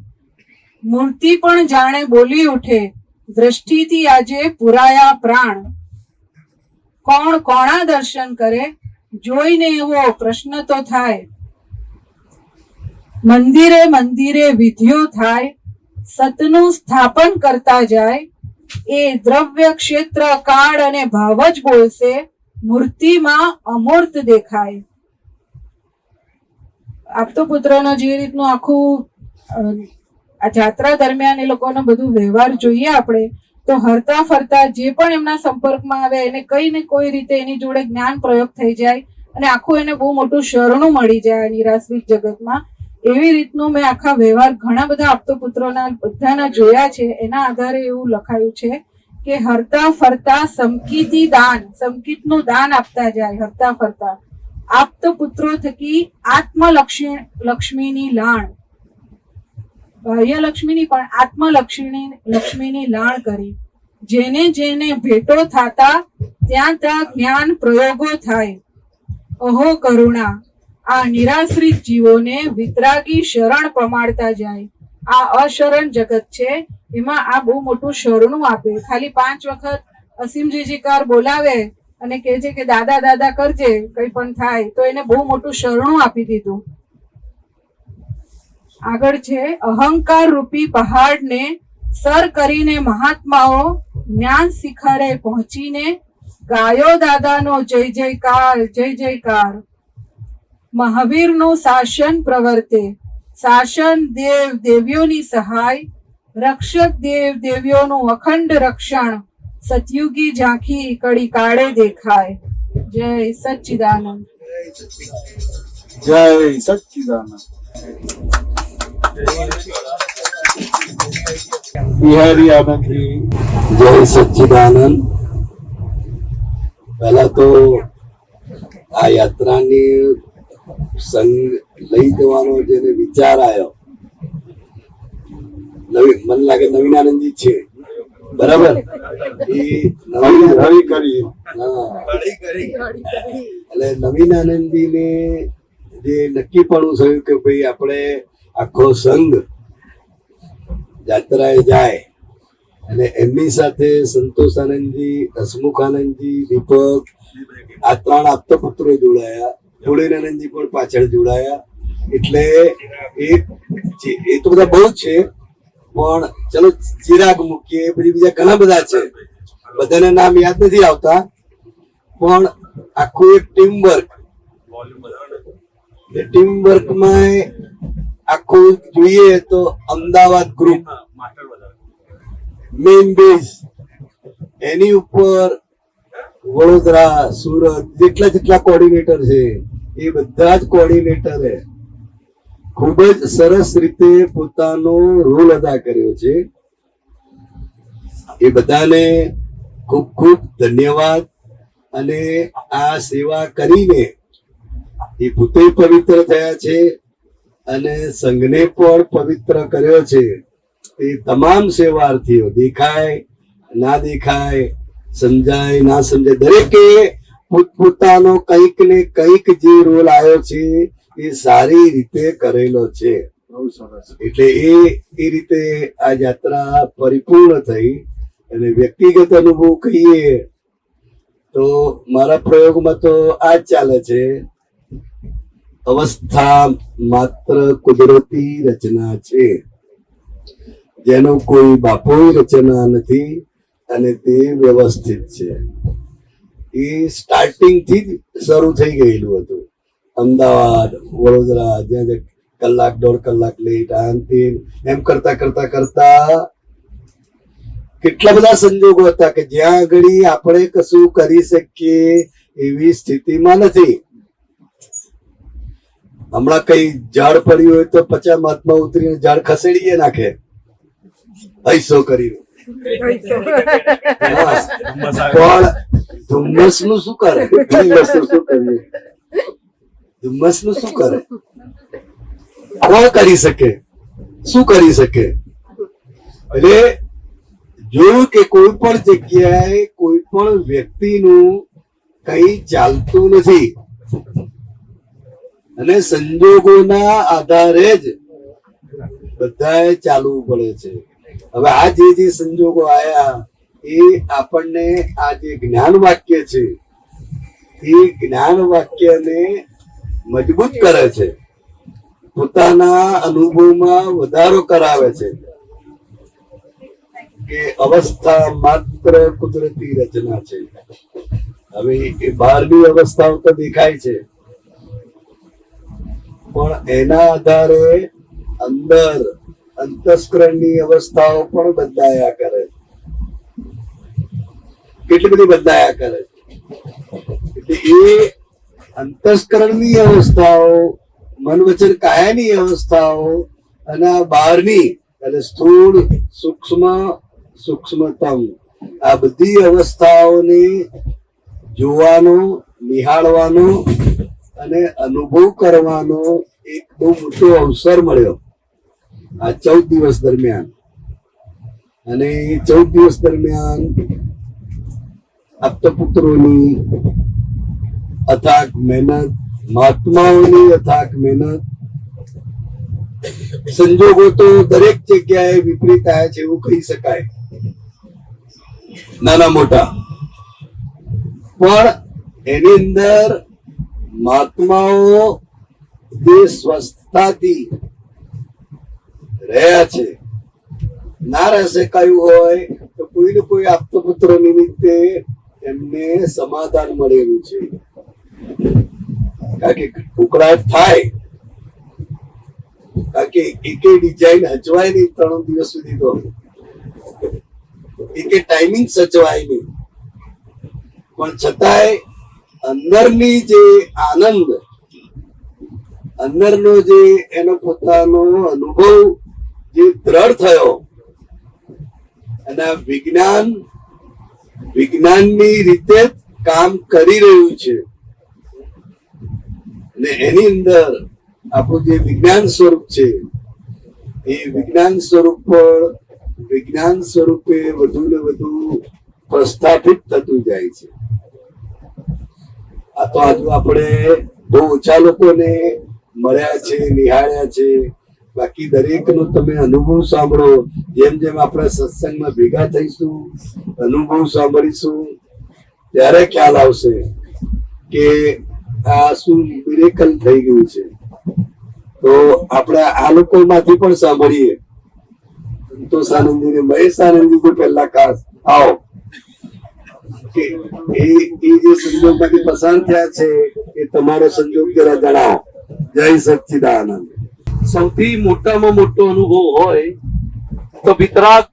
મૂર્તિ પણ જાણે બોલી ઉઠે, દ્રષ્ટિથી આજે પુરાયા પ્રાણ. કોણ કોણા દર્શન કરે, જોઈને એવો પ્રશ્ન તો થાય. મંદિરે મંદિરે વિધિઓ થાય, સતનું સ્થાપન કરતા જાય. એ દ્રવ્ય ક્ષેત્ર કાળ અને ભાવ જ બોલશે, મૂર્તિમાં અમૂર્ત દેખાય. આપતો પુત્રનો જે રીતનું આખું આ જાત્રા દરમિયાન એ લોકોનો બધું વ્યવહાર જોઈએ આપણે, તો હરતા ફરતા જે પણ એમના સંપર્કમાં આવે એને કઈ ને કોઈ રીતે એની જોડે જ્ઞાન પ્રયોગ થઈ જાય અને આખું એને બહુ મોટું શરણું મળી જાય નિરાશ્રિત જગતમાં. એવી રીતનું મેં આખા વ્યવહાર ઘણા બધા આપતો પુત્રોના બધાના જોયા છે. એના આધારે એવું લખાયું છે કે હરતા ફરતા સમકીતી દાન, સમકીતનું દાન આપતા જાય હરતા ફરતા. આપતો પુત્રો થકી આત્મલક્ષ્મીની લાણ, બાહ્ય લક્ષ્મીની પણ આત્મલક્ષ્મીની લાણ કરી. જેને જેને ભેટો થાતા ત્યાં ત્યાં જ્ઞાન પ્રયોગો થાય. અહો કરુણા, આ નિરાશ્રિત જીવોને વિતરાગી શરણ પમાડતા જાય. આ અશરણ જગત છે એમાં આ બહુ મોટું શરણું આપે. ખાલી 5 વખત અસીમજીજીકાર બોલાવે અને કહે છે કે દાદા દાદા કરજે, કઈ પણ થાય, તો એને બહુ મોટું શરણું આપી દીધું. આગળ છે અહંકાર રૂપી પહાડને સર કરીને મહાત્માઓ જ્ઞાન શિખરે પહોંચીને ગાયો દાદાનો જય જયકાર જય જયકાર. મહાવીરનું શાસન પ્રવર્તે, શાસન દેવ દેવીઓની સહાય. રક્ષક દેવ દેવીઓનું અખંડ રક્ષણ, સતયુગી ઝાંખી કડી કાળે દેખાય. જય સચ્ચિદાનંદ. જય સચ્ચિદાનંદ. બિહારી આનંદજી. જય સચ્ચિદાનંદ. પહેલા તો આ યાત્રાની સંગ લઈ જવાનો જેને વિચાર આવ્યો, મને લાગે નવીનાનંદજી છે, બરાબર? એ હરી કરી. એટલે નવીનાનંદજી ને જે નક્કીપણું થયું કે ભાઈ આપણે આખો સંઘ યાત્રાએ જાય અને એમની સાથે સંતોષાનંદજી, હસમુખાનંદજી, દીપક, આ 3 આપતા પુત્રો જોડાયા. ભોળેનાનંદજી પણ પાછળ જોડાયા એટલે એ તો બધા બહુ છે, પણ ચલો ચિરાગ મૂકીએ, પછી બીજા ઘણા બધા છે, બધાના નામ યાદ નથી આવતા, પણ આખું એક ટીમ વર્કમાં આખું જોઈએ તો અમદાવાદ ગ્રુપ મેઇન બેઝ, એની ઉપર વડોદરા, સુરત જેટલા કોર્ડિનેટર છે એ બધા જ કોર્ડિનેટરે ખૂબ જ સરસ રીતે પોતાનો રોલ અદા કર્યો છે. એ બધાને ખૂબ ખૂબ ધન્યવાદ. અને આ સેવા કરીને એ પોતે પવિત્ર થયા છે અને સંઘને પણ પવિત્ર કર્યો છે. એ તમામ સેવાર્થીઓ, દેખાય ના દેખાય, સમજાય ના સમજાય, દરેકે પોતપોતાનો કંઈક ને કંઈક જે રોલ આવ્યો છે એ સારી રીતે કરેલો છે. એટલે એ રીતે આ યાત્રા પરિપૂર્ણ થઈ. અને વ્યક્તિગત અનુભવ કહીએ તો મારા પ્રયોગમાં તો આ જ ચાલે છે, અવસ્થા માત્ર કુદરતી રચના છે, જેનો કોઈ બાપોય રચના નથી અને તે વ્યવસ્થિત છે. એ સ્ટાર્ટિંગ થી જ શરૂ થઈ ગયેલું હતું. અમદાવાદ, વડોદરા, જ્યાં કલાક 1.5 કલાક લેટ, આમ તેમ એમ કરતા કરતા કરતા કેટલા બધા સંજોગો હતા કે જ્યાં આગળ આપણે કશું કરી શકીએ એવી સ્થિતિમાં નથી. હમણાં કઈ ઝાડ પડ્યું હોય તો 50 મહાત્મા ઉતરીને ઝાડ ખસેડીએ નાખે, હૈસો કરીને. પણ ધુમ્મસ નું શું કરે? ધુમ્મસ નું શું કરે? કોણ કરી શકે? શું કરી શકે? એટલે જોયું કે કોઈ પણ જગ્યાએ કોઈ પણ વ્યક્તિનું કઈ ચાલતું નથી અને સંજોગોના આધારે જ બધાએ ચાલવું પડે છે. હવે આ જે સંજોગો આયા એ આપણને આ જે જ્ઞાન વાક્ય છે એ જ્ઞાન વાક્યને મજબૂત કરે છે, પોતાના અનુભવમાં વધારો કરાવે છે કે અવસ્થા માત્ર કુદરતી રચના છે. હવે એ બહારની અવસ્થાઓ તો દેખાય છે, પણ એના આધારે અંદર અંતસ્કરણની અવસ્થાઓ પણ બદલાયા કરે, કેટલી બધી બદલાયા કરે. એટલે એ અંતસ્કરણની અવસ્થાઓ, મન વચન કાયાની અવસ્થાઓ અને બહારની એટલે સ્થૂળ, સૂક્ષ્મ, સૂક્ષ્મતમ, આ બધી અવસ્થાઓને જોવાનો, નિહાળવાનો અને અનુભવ કરવાનો એક બહુ મોટો અવસર મળ્યો આ 14 દિવસ દરમિયાન. અને એ 14 દિવસ દરમિયાન આપતપુત્રોની અથાગ મહેનત, મહાત્માઓની અથાગ મહેનત, સંજોગો તો દરેક જગ્યાએ વિપરીત આવ્યા છે એવું કહી શકાય, નાના મોટા, પણ એની અંદર મહાત્માઓ જે સ્વસ્થતાથી રહ્યા છે, ના રહેશે કયું હોય તો કોઈ ને કોઈ આપતપુત્ર નિમિત્તે એમને સમાધાન મળેલું છે. કારણ કે ઉકળાટ થાય, કારણ કે એકે ડિઝાઇન હચવાય નહીં 3 દિવસ સુધી, તો એકે ટાઈમિંગ સચવાય નહીં, પણ છતાંય અંદરની જે આનંદ, અંદરનો જે એનો પોતાનો અનુભવ જે દ્રઢ થયો અને વિજ્ઞાનની રીતે કામ કરી રહ્યું છે. અને એની અંદર આપણું જે વિજ્ઞાન સ્વરૂપ છે એ વિજ્ઞાન સ્વરૂપ પર વિજ્ઞાન સ્વરૂપે વધુ ને વધુ પ્રસ્થાપિત થતું જાય છે. આ તો હજુ આપણે બહુ ઓછા લોકોને મળ્યા છે, નિહાળ્યા છે. બાકી દરેકનો તમે અનુભવ સાંભળો, જેમ જેમ આપણે સત્સંગમાં ભેગા થઈશું, અનુભવ સાંભળીશું, ત્યારે ખ્યાલ આવશે કે આ શું મિરેકલ થઈ ગયું છે. તો આપણે આ લોકો માંથી પણ સાંભળીએ. સંતોષ આનંદી ને મહેશ આનંદી તો પહેલા ખાસ આવો કે એ જે સંજોગ માંથી પસાર થયા છે એ તમારો સંજોગ જરા જણાવો. જય સચ્ચિદાનંદ. સૌથી મોટામાં મોટો અનુભવ હોય તો વિતરાગ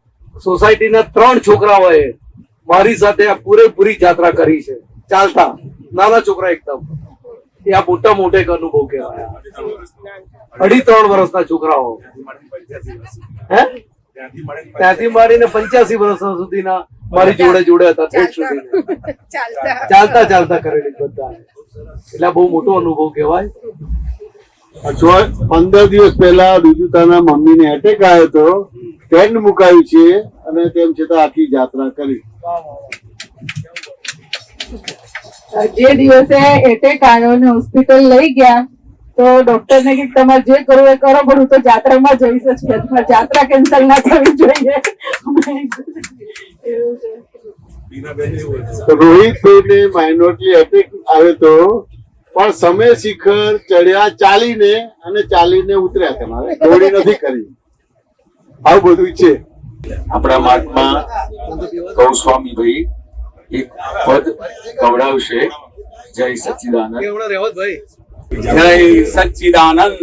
સોસાયટીના 3 છોકરાઓએ મારી સાથે આ પૂરેપૂરી યાત્રા કરી છે ચાલતા. નાના છોકરા એકદમ. એ આ મોટા મોટો એક અનુભવ કહેવાય. 2.5-3 વર્ષના છોકરાઓ હે ત્યાંથી માંડીને 85 વર્ષ સુધીના મારી જોડે હતા. ઠેઠ સુધી ચાલતા કરેલી બધા. એટલે બહુ મોટો અનુભવ કહેવાય. 15 દિવસ પહેલા રુજુતાના મમ્મીને એટેક આવ્યો હતો. ટેન્ટ મુકાયું છે અને તેમ છતાં આખી યાત્રા કરી. જે દિવસે એટેક આવ્યો ને હોસ્પિટલ લઈ ગયા તો ડોક્ટર ને કે તમારે જે કરવું એ કરો, પણ હું તો જાત્રામાં જઈશ જ કે તમારે યાત્રા કેન્સલ ના થવી જોઈએ. એવું છે. રોહિતભાઈને માઇનોરલી એટેક આવ્યો તો પણ સમય શિખર ચડ્યા ચાલીને અને ચાલીને ઉતર્યા. તમારે દોડી નથી કરી. આવું બધું છે. આપણા મહાત્મા ગૌસ્વામી ભાઈ એક પદ કવડાવશે. જય સચ્ચિદાનંદ. જય સચ્ચિદાનંદ.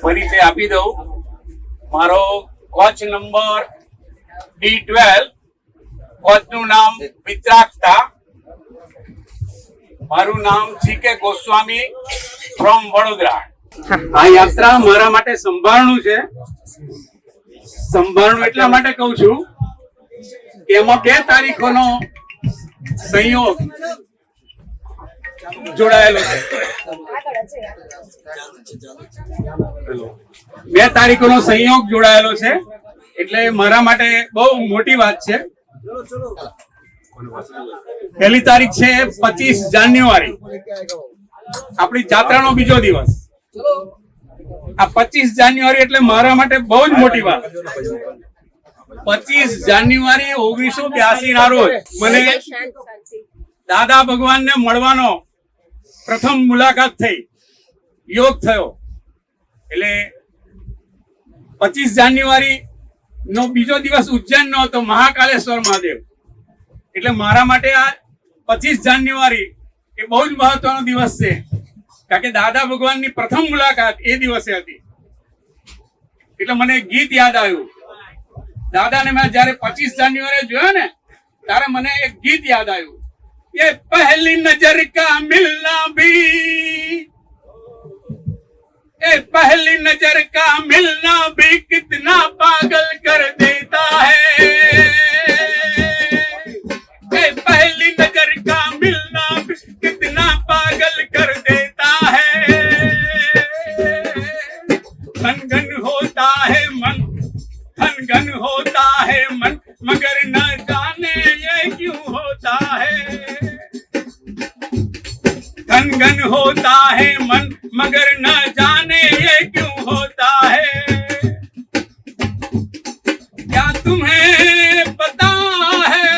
પરિચય આપી દઉં. મારો કોચ નંબર D12. કોચનું નામ વિતરાગતા. મારું નામ GK ગોસ્વામી ફ્રોમ વડોદરા. આ યાત્રા મારા માટે સંભાળનું છે. સંભાળનું એટલા માટે કહું છું કે એમાં 2 તારીખોનો સંયોગ જોડાયેલો છે. 2 તારીખોનો સંયોગ જોડાયેલો છે એટલે મારા માટે બહુ મોટી વાત છે. પહેલી તારીખ છે 25 જાન્યુઆરી, આપણી જાત્રાનો બીજો દિવસ. આ 25 જાન્યુઆરી એટલે મારા માટે બહુ જ મોટી વાત. 25 જાન્યુઆરી 1982 ના રોજ મને દાદા ભગવાનને મળવાનો પ્રથમ મુલાકાત થઈ, યોગ થયો. એટલે 25 જાન્યુઆરી નો બીજો દિવસ ઉજ્જૈન નો હતો, મહાકાલેશ્વર મહાદેવ. એટલે મારા માટે આ 25 જાન્યુઆરી એ બહુ જ મહત્વનો દિવસ છે, કારણ કે દાદા ભગવાનની પ્રથમ મુલાકાત એ દિવસે હતી. એટલે મને ગીત યાદ આવ્યું. દાદાને મેં જયારે 25 જાન્યુઆરી જોયો ને ત્યારે મને એક ગીત યાદ આવ્યું. ये पहली नजर का मिलना भी, ये पहली नजर का मिलना भी कितना पागल कर देता है. ये पहली नजर का मिलना भी कितना पागल कर देता है. घन घन होता है मन, घन घन होता है मन, मगर न जाने ये क्यों होता है. घन घन होता है मन, मगर न जाने ये क्यों होता है. क्या तुम्हें पता है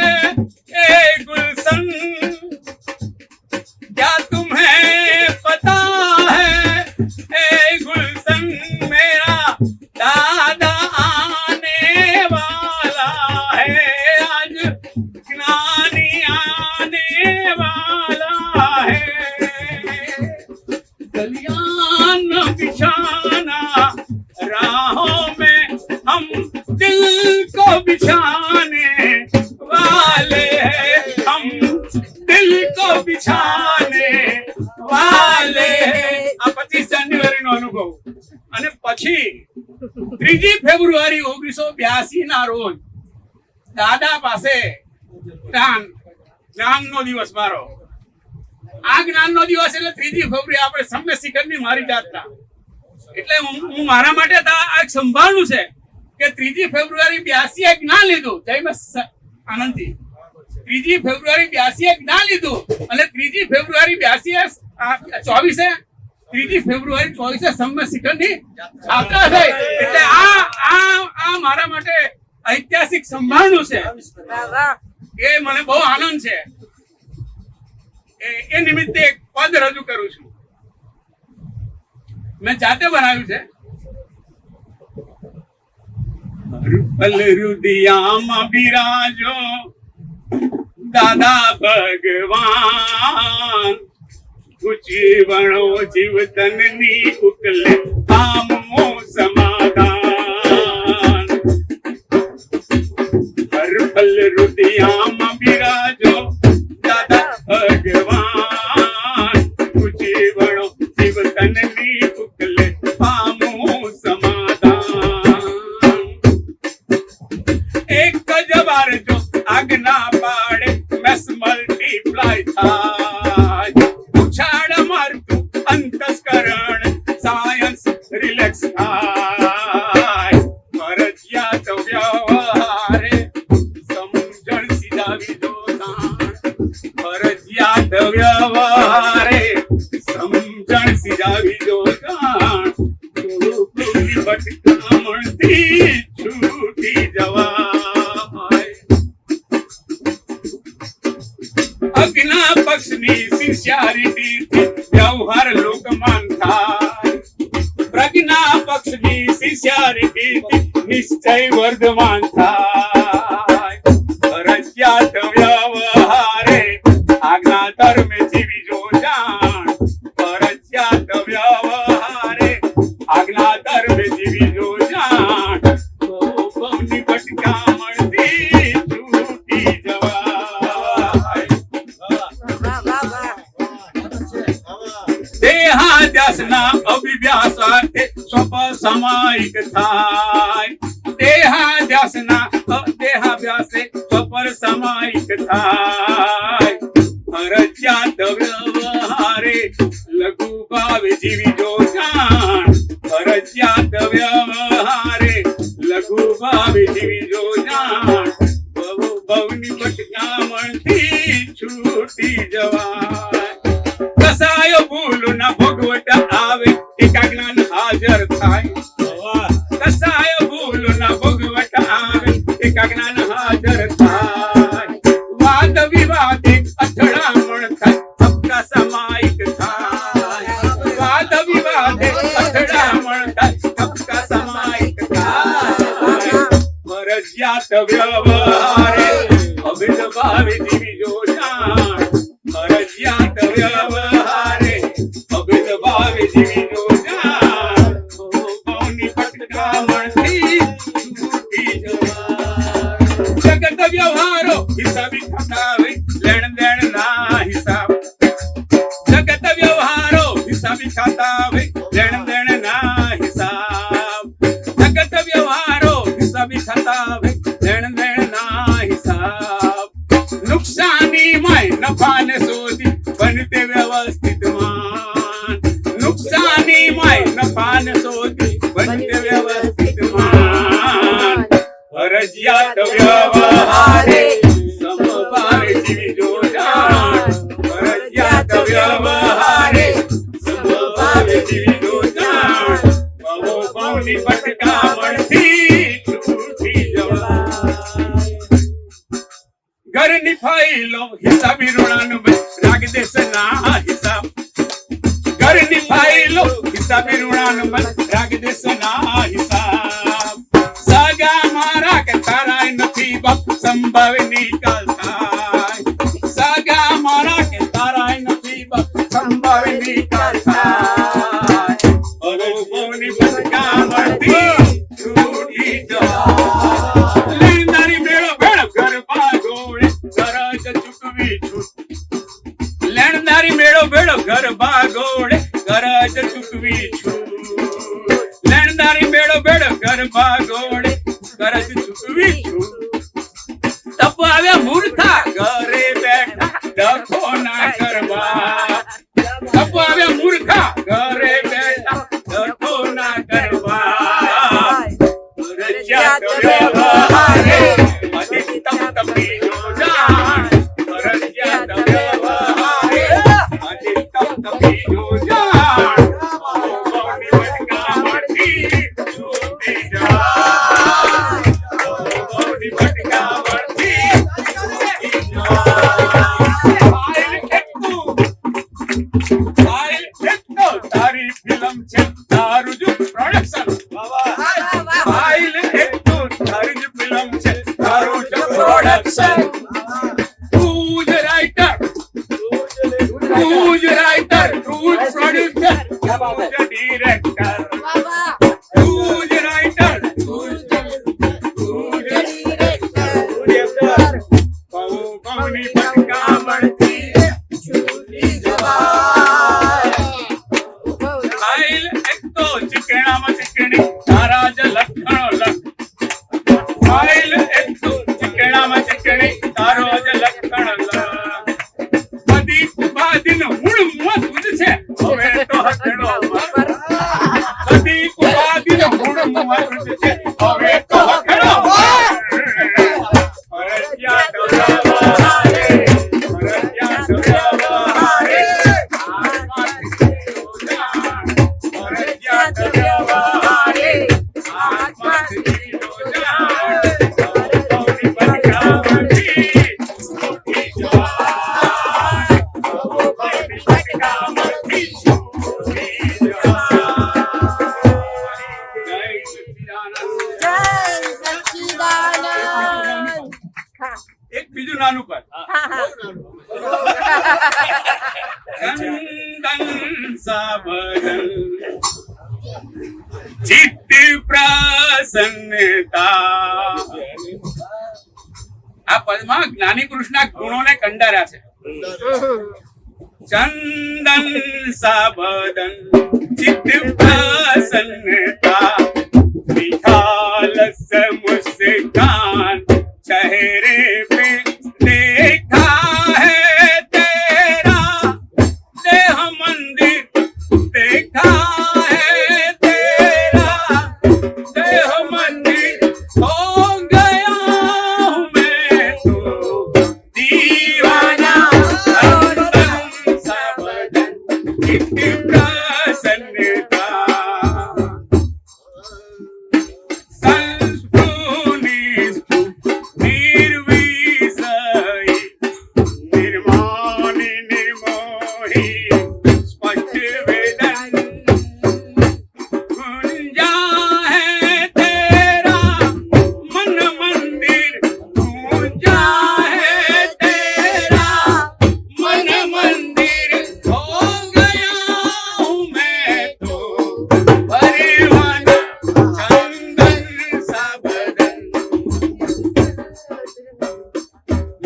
ए गुलशन, क्या तुम्हें पता है ए गुलशन, मेरा दादा आने वाला है. आज ज्ञानी आने वाला है. गलियां न बिछाना राहों में, हम दिल को बिछाने वाले हैं. हम दिल को बिछाने वाले हैं. આ 25 જાન્યુઆરી નો અનુભવ. અને પછી 3 ફેબ્રુઆરી 1982 ના રોજ દાદા પાસે જ્ઞાનનો દિવસ મારો. આ જ્ઞાનનો દિવસ એટલે 3 ફેબ્રુઆરી આપણે સમ્ય શિખરની મારી જાત્રા. એટલે હું મારા માટે આ એક સંભાળનું છે કે 3 ફેબ્રુઆરી 82 એ જ્ઞાન લીધું. જય આનંદથી 3 ફેબ્રુઆરી 82 એ જ્ઞાન લીધું અને 3 ફેબ્રુઆરી 82 3 ફેબ્રુઆરી 24 સમ્ય શિખરની યાત્રા થઈ. એટલે આ મારા માટે ઐતિહાસિક સંભાળનું છે. એ મને બહુ આનંદ છે. એ નિમિત્તે એક પદ રજૂ કરું છું. મેં જાતે બનાવ્યું છે. પલ રુદિયામાં બિરાજો દાદા ભગવાન, ઉજીવણો જીવતનની ઉકલે આમો સમાધાન. હર પલ રુદિયામાં બિરાજો દાદા ભગવાન, ઉજીવણો જીવતનની ઉકલે આમો સમાધાન. એક જ વાર જો આજ્ઞા પાડે મેસ મલ્ટીપ્લાય થાય. ઉછાળ મારતું અંતસ્કરણ સાયન્સ રિલેક્સ થાય. ફરજિયાત વ્યવહારે સમજણ સીધાવી દો તાણ. ફરજિયાત વ્યવહારે સમજણ સીધાવી દો તાણ. ભટકામણથી છૂટી જવાય. અજ્ઞા પક્ષની સિન્સિયરિટીથી વ્યવહાર લોકમાન થાય. પ્રજ્ઞા પક્ષની સિન્સિયરિટીથી નિશ્ચય વર્ધમાન થાય. ફરજિયાત વ્યવહારે આજ્ઞા ધર્મે જીવી જો જાણ. ફરજિયાત વ્યવહારે આજ્ઞા ધર્મે જીવી જો જાણ. બહુની ભટકામણથી છૂટી જવાય. દેહાદ્યાસના અભિવ્યાસાર્થે સ્વપ સામાયિક થાય. દેહાભ્યાસે સ્વપર સામાયિક થાય. ફરજિયાત વ્યવહારે લઘુ ભાવે જીવી જો જાણ. ફરજિયાત વ્યવહારે લઘુ ભાવે જીવી જો જાણ. ભવની ભટકામણથી છૂટી જવાય. કસાયો ભૂલ ના ભોગવટ આવે એકાજ્ઞાન હાજર થાય. કસાયો ભૂલ ના ભોગવટ આવે એકાજ્ઞાન હાજર થાય. વાદ વિવાદે અથડામણ થાય હક્કા સામાયિક થાય. વાદ વિવાદે અથડામણ થાય હક્કા સામાયિક થાય. ફરજિયાત વ્યવહારે અભેદ ભાવે જીવી જો જાણ. ફરજિયાત વ્યવહારે અભેદ ભાવે જીવી જો જાણ. ભવની ભટકામણથી છૂટી જવાય. જગત વ્યવહારો હિસાબી ખતાવે લેણ દેણ ના હિસાબ. જગત વ્યવહારો હિસાબી ખતાવે લેણ દેણ ના હિસાબ. જગત વ્યવહારો હિસાબી ખતાવે લેણ દેણ ના હિસાબ. નુકસાની માં નફાને શોધી બનતે વ્યવસ્થિત માન. નુકસાની માં નફાને શોધી બનતે વ્યવસ્થિત માન. ફરજિયાત વ્યવહારે સમભાવે જીવી જો જાણ. ફરજિયાત વ્યવહારે સમભાવે જીવી જો જાણ. બહુની ભટકામણથી છૂટી જવાય. ઘરની ફાઈલો હિસાબી ઋણાનુબંધ રાગ દેશના હિસાબ. ઘરની ફાઈલો હિસાબી ઋણાનુબંધ રાગ દેશના હિસાબ. સગા મારા કે તારાય નથી બાપ સંભાવે નિકાલ થાય. સગા મારા કે તારાય નથી બાપ સંભાવે નિકાલ થાય. ભવની ભટકામણથી છૂટી જવાય. લેણદારી મેળો ભેળ ગરબા ગોળે ગરજ ચૂકવી છૂટ. લેણદારી મેળો ભેળો ગરબા ગોળે ગરજ ચૂકવી છૂટ. લેણદારી મેળો ભેળો ગરબા ગોળે ગરજ ચૂકવી છૂટ. તપ આવ્યા મૂર્ખા ઘરે બેઠા ડખો ના કરવા. તપ આવ્યા મૂર્ખા ઘરે બેઠા ડખો ના કરવા. ફરજિયાત વ્યવહારે અધિકતમ તપી જો જાણ. ફરજિયાત વ્યવહારે અધિકતમ તપી જો જાણ. ભવની ભટકામણથી છૂટી જવાય. ભવની ભટકામણથી છૂટી જવાય. ફાઇલ એકતો તારી ફિલ્મ છે તારા જ લક્ષણો લખ ફાઇલ એક તું ચીકણામાં ચીકણી તારો જ લક્ષણ લખ બધી કુબાદીન મૂળ મોત છે હવે તો હકડો બધી કુબાદીન મૂળ મોત છે હવે તો હકડો ફરજિયાત વ્યવહારે ફરજિયાત વ્યવહારે ફરજિયાત વ્યવહારે આત્માથી જાણ ગૌરી પટકામથી છૂટી જવાય ગૌરી પટકામથી છૂટી જવાય જય સચ્ચિદાનંદ એક બીજું નાનું પદ ચંદન સાબરન ચિત્ત પ્રસન્નતા આ પદમાં જ્ઞાની પુરુષના ગુણોને કંડાર્યા છે ચંદન સાબદન ચિત્ત પ્રસન્નતા निखालस मुस्कान चेहरे पे देखा है तेरा देह मंदिर देखा है तेरा देह मंदिर हो गया हूँ मैं तो दीवाना चंदन साबदन चित्त प्रसन्नता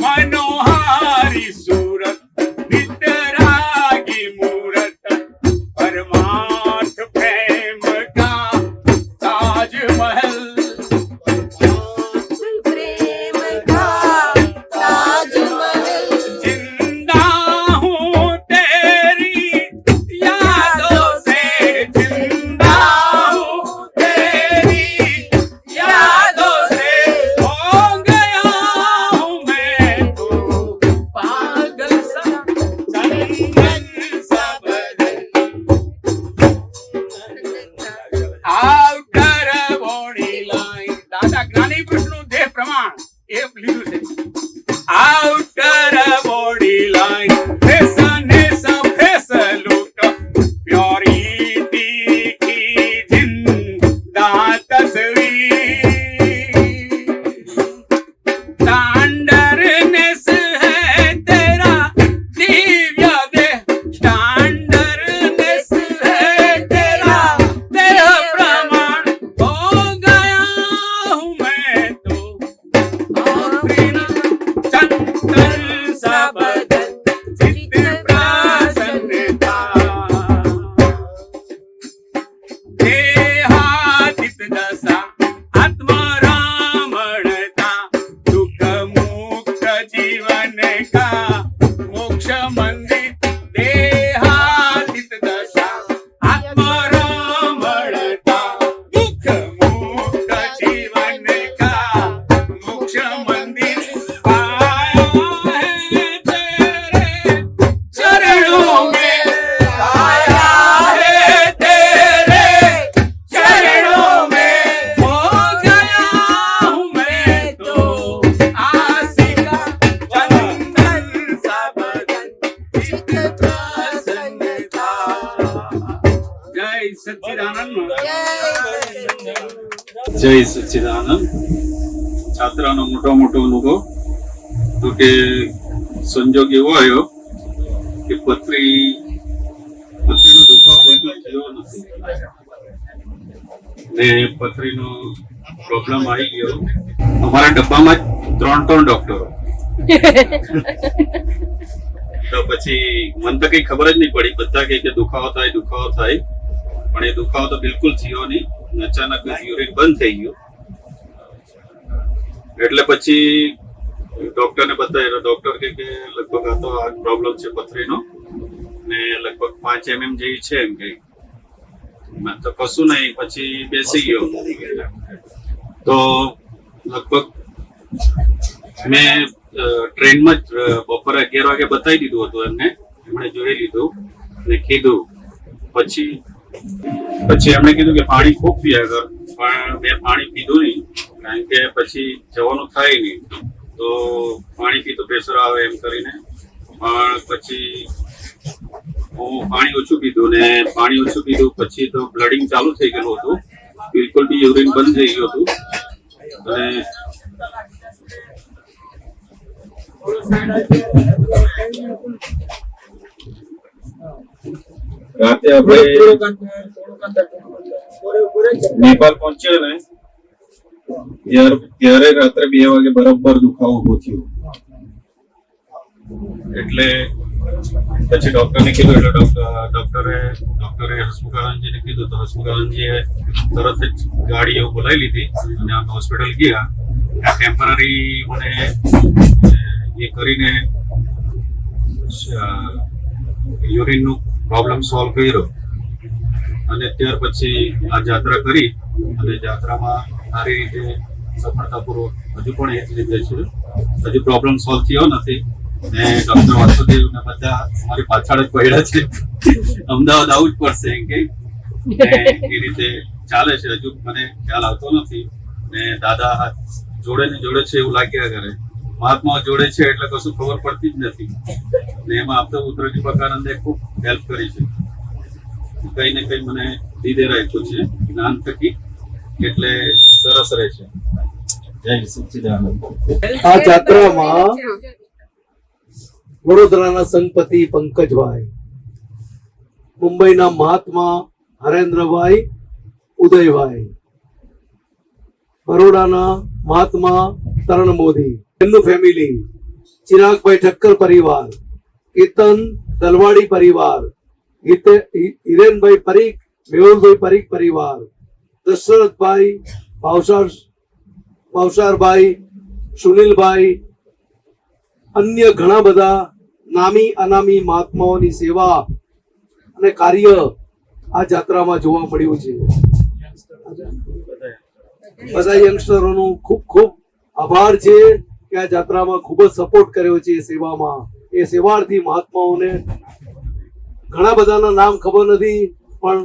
मनोहारी सूरत वितरागी मूरत परमार्थ प्रेम का ताजमहल प्रेम का ताजमहल जिंदा हूँ तेरी यादों से जिंदा हूँ तेरी यादों से हो गया हूँ मैं तो पागल सा चंदन सा बदन આઉટર બોડી લાઈન દાદા જ્ઞાની પુરુષનું દેહ પ્રમાણ એ લીધું છે આઉટર બોડી લાઈન ફેસને સફેસ લુક પ્યોરિટી की जिंदा तस्वीर स्टैंडर्डनेस है तेरा दिव्य देह स्टैंडर्डनेस है तेरा देह प्रमाण हो गया हूँ मैं तो चंदन सा बदन चित्त प्रसन्नता देहातीत दशा आत्मरामणता दुख मुक्त जीवन का मोक्ष मंदिर देहातीत दशा आत्मरामणता दुख मुक्त जीवन का मोक्ष मंदिर पाया है तेरे चरणों में पाया है तेरे चरणों में हो गया हूँ मैं तो आशिका चंदन सा बदन चित्त प्रसन्नता जय सच्चिदानंद જય સચ્ચિદાનંદ છાત્રાનો મોટો અનુભવ તો કે સંજોગ એવો આવ્યો કે પથરીનો દુખાવો બિલકુલ થયો નથી ને પથરીનો પ્રોબ્લેમ આવી ગયો અમારા ડબ્બામાં જ 3 ડોક્ટરો તો પછી મને તો કઈ ખબર જ નહીં પડી બધા કે દુખાવો થાય પણ એ દુખાવો તો બિલકુલ થયો નહીં અચાનક યુરિન બંધ થઈ ગયું. એટલે પછી ડોક્ટરને બતાવ્યું. ડોક્ટર કે લગભગ આ તો આ પ્રોબ્લેમ છે પથરીનો ને લગભગ 5 mm જેવી છે એમ કે. મેં તો કશું નહીં, પછી બેસી ગયો. તો લગભગ મેં ટ્રેનમાં જ બપોરે 11 વાગે બતાવી દીધું હતું એમને. એમણે જોઈ લીધું ને કીધું. પછી એમણે કીધું કે પાણી ખૂબ પીયા કર, પણ મેં પાણી પીધું નહીં, કારણ કે પછી જવાનું થાય નહીં. તો પાણી પીતો પ્રેશર આવે એમ કરીને. પણ પછી હું પાણી ઓછું પીધું ને પાણી ઓછું પીધું પછી તો બ્લડિંગ ચાલુ થઈ ગયેલું હતું. બિલકુલ બી યુરિન બંધ થઈ ગયું હતું. અને રાતે આપણે નેપાળ પહોંચ્યા ને ત્યારે રાત્રે 2 વાગે બરાબર દુખાવો ઉભો થયો. એટલે પછી ડોક્ટરને કીધું. એટલે ડોક્ટરે હસમુખાનંદજીને કીધું. તો હસમુખાનંદજીએ તરત જ ગાડીઓ બોલાવી લીધી અને અમે હોસ્પિટલ ગયા. ટેમ્પરરી મને એ કરીને યુરિનનું પ્રોબ્લેમ સોલ્વ કર્યો અને ત્યાર પછી આ જાત્રા કરી અને જાત્રામાં સારી રીતે સફળતાપૂર્વક હજુ પણ એ જ રીતે છે. હજુ પ્રોબ્લેમ સોલ્વ થયો નથી ને ડોક્ટર વાસુદેવ ને બધા અમારી પાછળ જ પડ્યા છે. અમદાવાદ આવવું જ પડશે એમ કે એ રીતે ચાલે છે. હજુ મને ખ્યાલ આવતો નથી ને દાદા જોડે ને જોડે છે એવું લાગ્યા કરે. મહાત્મા જોડે છે એટલે કશું ખબર પડતી જ નથી ને એમાં આપતો ઉત્તરજી પ્રકાનંદે ખૂબ હેલ્પ કરી છે. કઈ ને કઈ મને દીધે રાખ્યું છે જ્ઞાન થકી, એટલે સરસ રહે છે. જય સચ્ચિદાનંદ. આ જાત્રામાં વડોદરાના સંતપતિ પંકજભાઈ, મુંબઈના મહાત્મા હરેન્દ્રભાઈ ઉદયભાઈ, બરોડાના મહાત્મા તરણ મોદી, એમનું ફેમિલી, ચિરાગભાઈ ઠક્કર પરિવાર, કીર્તન દલવાડી પરિવાર, હિરેનભાઈ પરીખ, મેહુલભાઈ પરીખ પરિવાર, દશરથભાઈ ભાવસારભાઈ, સુનિલભાઈ, અન્ય ઘણા બધા નામી અનામી મહાત્માઓની સેવા અને કાર્ય આ જાત્રામાં જોવા મળ્યું છે. બધા યંગસ્ટરોનું ખૂબ ખૂબ આભાર છે કે આ જાત્રામાં ખૂબ જ સપોર્ટ કર્યો છે સેવામાં. એ સેવાર્થી મહાત્માઓને ઘણા બધાના નામ ખબર નથી, પણ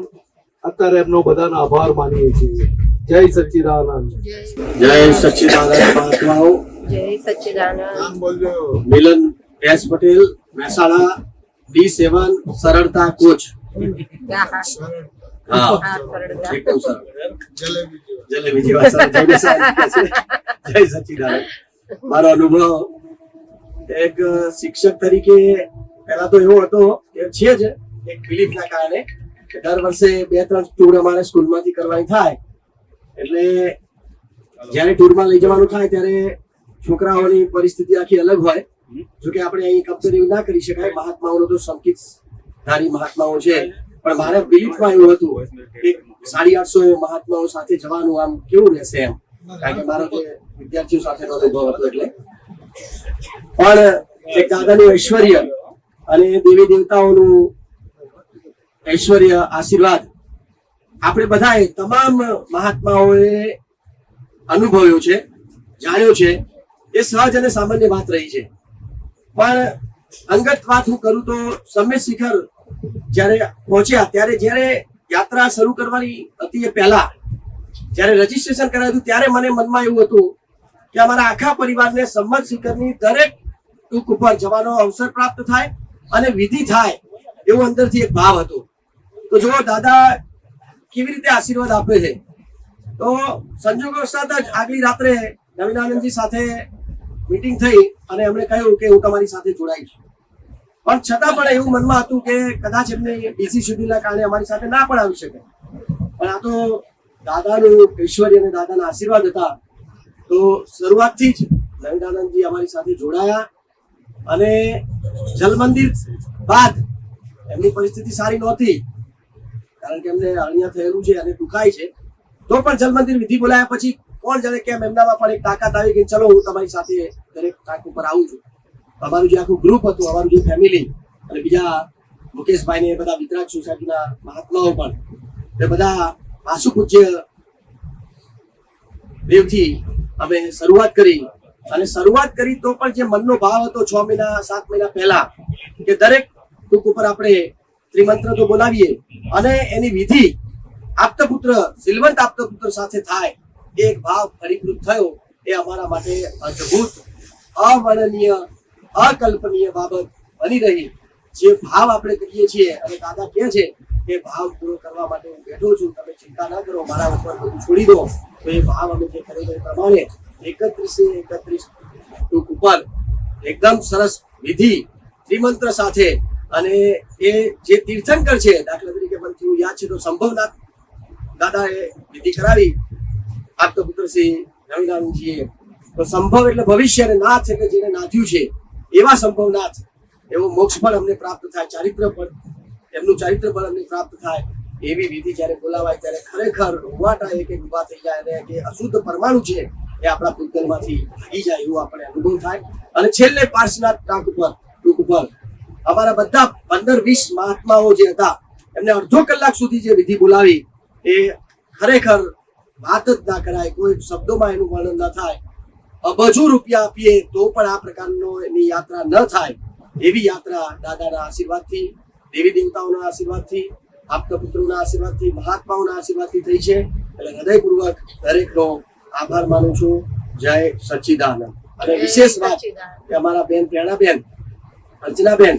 અત્યારે એમનો બધાનો આભાર માનીએ છીએ. જય સચ્ચિદાનંદ. જય સચ્ચિદાનંદ મહાત્માઓ. જય સચ્ચિદાનંદ. નામ બોલજો. મિલન એસ પટેલ, મહેસાણા, D7 સરળતા કોચ. હા, એકદમ સરળ. જલેબી જેવા સરળ. જય સચ્ચિદાનંદ. મારો અનુભવ એક શિક્ષક તરીકે પહેલા તો એવો હતો કે છે જ એક બિલીફના કારણે કે દર વર્ષે 2-3 ટૂર અમારે સ્કૂલમાંથી કરવાની થાય. એટલે જ્યારે ટૂરમાં લઈ જવાનું થાય ત્યારે છોકરાઓની પરિસ્થિતિ આખી અલગ હોય. જોકે આપણે અહીં કમ્પેરિંગ ના કરી શકાય. મહાત્માઓનો તો સંકિત ધારી મહાત્માઓ છે, પણ મારે બિલીફમાં એવું હતું કે 850 મહાત્માઓ સાથે જવાનું આમ કેવું રહેશે એમ, કારણ કે મારો જે વિદ્યાર્થીઓ સાથેનો અનુભવ હતો. એટલે પણ એક દાદાનું ઐશ્વર્ય અને દેવી દેવતાઓનું ઐશ્વર્ય, આશીર્વાદ આપણે બધાએ તમામ મહાત્માઓએ અનુભવ્યો છે, જાણ્યો છે. એ સહજ અને સામાન્ય વાત રહી છે. પણ અંગત વાત હું કરું તો સમ્ય શિખર જ્યારે પહોંચ્યા ત્યારે જ્યારે યાત્રા શરૂ કરવાની હતી એ પહેલા જ્યારે રજીસ્ટ્રેશન કરાયું હતું ત્યારે મને મનમાં એવું હતું કે અમારા આખા પરિવારને સંમત શિખરની દરેક ટૂંક ઉપર જવાનો અવસર પ્રાપ્ત થાય અને વિધિ થાય એવો અંદરથી એક ભાવ હતો. તો જો દાદા કેવી રીતે આશીર્વાદ આપે છે. તો સંજોગો વસાત જ આગલી રાત્રે નવીનાનંદજી સાથે મીટિંગ થઈ અને એમણે કહ્યું કે હું તમારી સાથે જોડાઈશ. પણ છતાં પણ એવું મનમાં હતું કે કદાચ એમને બીજી શેડ્યુલના કારણે અમારી સાથે ના પણ આવી શકે. પણ આ તો દાદાનું ઐશ્વર્ય અને દાદાના આશીર્વાદ હતા. તો શરૂઆતથી જ નવીનાનંદજી અમારી સાથે જોડાયા અને જલ મંદિર બાદ એમની પરિસ્થિતિ સારી નહોતી, કારણ કે એમને અણિયા થયેલું છે અને દુખાય છે. તો પણ જલ મંદિર વિધિ બોલાયા પછી કોણ જાણે કેમ એમનામાં પણ એક તાકાત આવી ગઈ, ચલો હું તમારી સાથે દરેક ટાંક ઉપર આવું છું. અમારું જે આખું ગ્રુપ હતું, અમારું જે ફેમિલી અને બીજા મુકેશભાઈ ને બધા વિતરાગ સોસાયટીના મહાત્માઓ પણ, એ બધા આસુ પૂજ્ય દેવથી અમે શરૂઆત કરી. અને શરૂઆત કરી તો પણ જે મનનો ભાવ હતો 6 મહિના 7 મહિના પહેલા કે દરેક ટૂંક ઉપર આપણે ત્રિમંત્ર તો બોલાવીએ અને એની વિધિ આપતપુત્ર સિલવંત આપતપુત્ર સાથે થાય, એક ભાવ ફરીકૃત થયો. એ અમારા માટે અદ્ભુત, અવર્ણનીય, અકલ્પનીય બાબત બની રહી. જે ભાવ આપણે કહીએ છીએ અને દાદા કહે છે એ ભાવ પૂરો કરવા માટે હું બેઠો છું, તમે ચિંતા ના કરો, મારા ઉપર બધું છોડી દો. તો એ ભાવ અમે જે કરી એ પ્રમાણે 31 ટૂંક ઉપર એકદમ સરસ વિધિ ત્રિમંત્ર સાથે. અને એ જે તીર્થંકર છે, દાખલા તરીકે મને થયું યાદ છે તો સંભવનાથ દાદાએ વિધિ કરાવી આપતપુત્ર શ્રી નવીનાનંદજીએ. તો સંભવ એટલે ભવિષ્ય અને નાથ એટલે જેને નાથ્યું છે એવા સંભવનાથ, એવો મોક્ષ ફળ અમને પ્રાપ્ત થાય, ચારિત્ર ફળ, એમનું ચારિત્ર ફળ અમને પ્રાપ્ત થાય એવી વિધિ જ્યારે બોલાવાય ત્યારે ખરેખર રૂવાટા એક ઉભા થઈ જાય અને જે અશુદ્ધ પરમાણુ છે એ આપણા ભૂતગલમાંથી ભાગી જાય એવું આપણે અનુભવ થાય. અને છેલ્લે પાર્શ્વનાથ ટાંક ઉપર ટૂંક ઉપર અમારા બધા 15-20 મહાત્માઓ જે હતા એમને અડધો કલાક સુધી જે વિધિ બોલાવી એ ખરેખર વાત જ ના કરાય, કોઈ શબ્દોમાં એનું વર્ણન ન થાય. અબજો રૂપિયા આપીએ તો પણ આ પ્રકારનો એની યાત્રા ન થાય એવી યાત્રા દાદાના આશીર્વાદથી, દેવી દેવતાઓના આશીર્વાદથી, આપતપુત્રોના આશીર્વાદથી, મહાત્માઓના આશીર્વાદથી થઈ છે. એટલે હૃદયપૂર્વક દરેકનો આભાર માનું છું. જય સચ્ચિદાનંદ. અને વિશેષ વાત કે અમારા બેન પ્રેરણાબેન, અર્ચનાબેન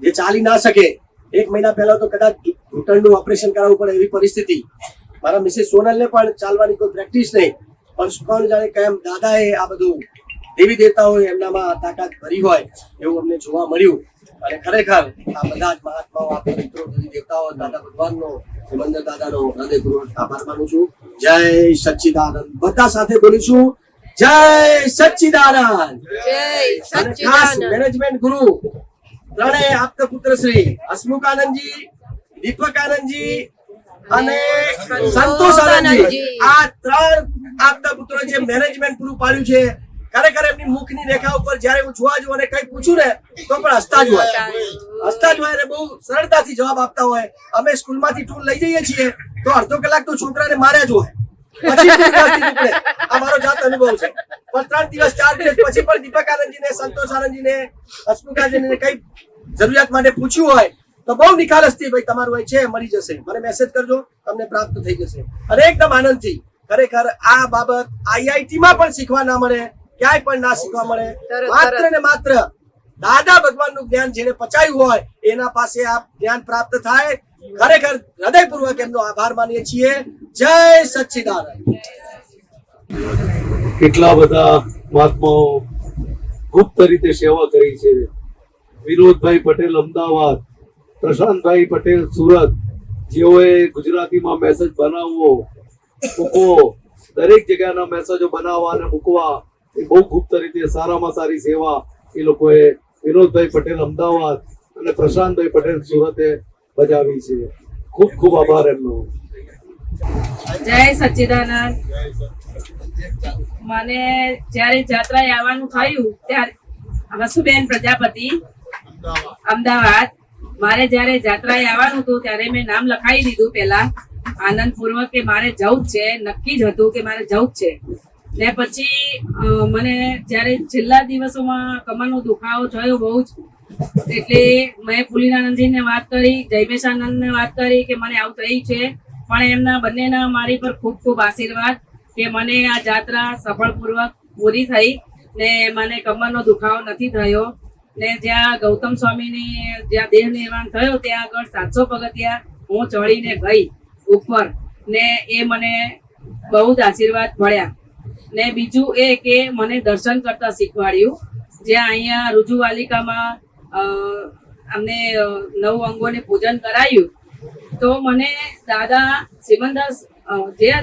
જે ચાલી ના શકે, 1 મહિના પહેલા તો કદાચ ઘૂંટણનું ઓપરેશન કરાવવું પડે એવી પરિસ્થિતિ. મારા મિસેસ સોનલને પણ ચાલવાની કોઈ પ્રેક્ટિસ નહીં, પણ કોણ જાણે કેમ દાદાએ આ બધું દેવી દેવતાઓએ એમનામાં તાકાત ભરી હોય એવું અમને જોવા મળ્યું. અને ખરેખર આ બધા જ મહાત્માઓ, આપણા મિત્રો, દેવી દેવતાઓ, દાદા ભગવાનનો, સિમંદર દાદાનો હૃદયપૂર્વક આભાર માનું છું. જય સચ્ચિદાનંદ. બધા સાથે બોલીશું જય સચ્ચિદાનંદ. અને ખાસ મેનેજમેન્ટ ગુરુ ત્રણેય આપતપુત્ર શ્રી હસમુખાનંદજી, દીપકાનંદજી અને સંતોષ આનંદજી, આ 3 આપતપુત્રો જે મેનેજમેન્ટ પૂરું પાડ્યું છે, ખરેખર એમની મુખની રેખા ઉપર જયારે હું જોવા જઉં અને કઈ પૂછું ને તો પણ હસતા જ હોય અને બહુ સરળતાથી જવાબ આપતા હોય. અમે સ્કૂલમાંથી ટૂર લઈ જઈએ છીએ તો અડધો કલાક તો છોકરાને માર્યા જ હોય, પછી આ મારો જાત અનુભવ છે. પણ 3 દિવસ 4 દિવસ પછી પણ દીપકાનંદજીને, સંતોષ આનંદજીને, હસમુખાજીને કઈ જરૂરિયાત માટે પૂછ્યું હોય તો બહુ નિખાલસથી, ભાઈ તમારું અહીં છે, મળી જશે, મને મેસેજ કરજો, તમને પ્રાપ્ત થઈ જશે. અને એકદમ આનંદથી. ખરેખર આ બાબત IIT માં પણ શીખવા ના મળે, ક્યાંય પણ ના શીખવા મળે. માત્ર ને માત્ર દાદા ભગવાનનું જ્ઞાન જેને પચાવ્યું હોય એના પાસે આ જ્ઞાન પ્રાપ્ત થાય. ખરેખર હૃદયપૂર્વક એમનો આભાર માનીએ છીએ. જય સચ્ચિદાનંદ. કેટલા બધા મહાત્માઓ ગુપ્ત રીતે સેવા કરી છે. વિનોદભાઈ પટેલ અમદાવાદ, પ્રશાંતભાઈ પટેલ સુરત, જેઓએ ગુજરાતીમાં મેસેજ બનાવવો, મૂકવો, દરેક જગ્યાના મેસેજો બનાવવા અને મૂકવા, એ બહુ ગુપ્ત રીતે સારામાં સારી સેવા એ લોકોએ વિનોદભાઈ પટેલ અમદાવાદ અને પ્રશાંતભાઈ પટેલ સુરતે બજાવી છે. ખૂબ ખૂબ આભાર એમનો. જય સચ્ચિદાનંદ. મને જ્યારે જાત્રાએ આવવાનું થયું ત્યારે વસુબેન પ્રજાપતિ અમદાવાદ, મારે જ્યારે જાત્રાએ આવવાનું હતું ત્યારે મેં નામ લખાવી દીધું પહેલા આનંદપૂર્વક કે મારે જવું જ છે, નક્કી જ હતું કે મારે જવું જ છે. ને પછી મને જ્યારે છેલ્લા દિવસોમાં કમરનો દુખાવો થયો બહુ જ, એટલે મેં પુલિનાનંદજીને વાત કરી, જયમેશાનંદને વાત કરી કે મને આવું થયું છે. પણ એમના બંનેના મારી પર ખૂબ ખૂબ આશીર્વાદ કે મને આ જાત્રા સફળપૂર્વક પૂરી થઈ ને મને કમરનો દુખાવો નથી થયો. ને જ્યાં ગૌતમ સ્વામીની જ્યાં દેહ નિર્માણ થયો ત્યાં આગળ 700 પગથિયા હું ચડીને ગઈ ઉપર, ને એ મને બહુ જ આશીર્વાદ મળ્યા. ને બીજું એ કે મને દર્શન કરતા શીખવાડ્યું. જ્યાં અહીંયા રુજુવાલિકામાં અમને 9 અંગોને પૂજન કરાયું તો મને દાદા સિમંદર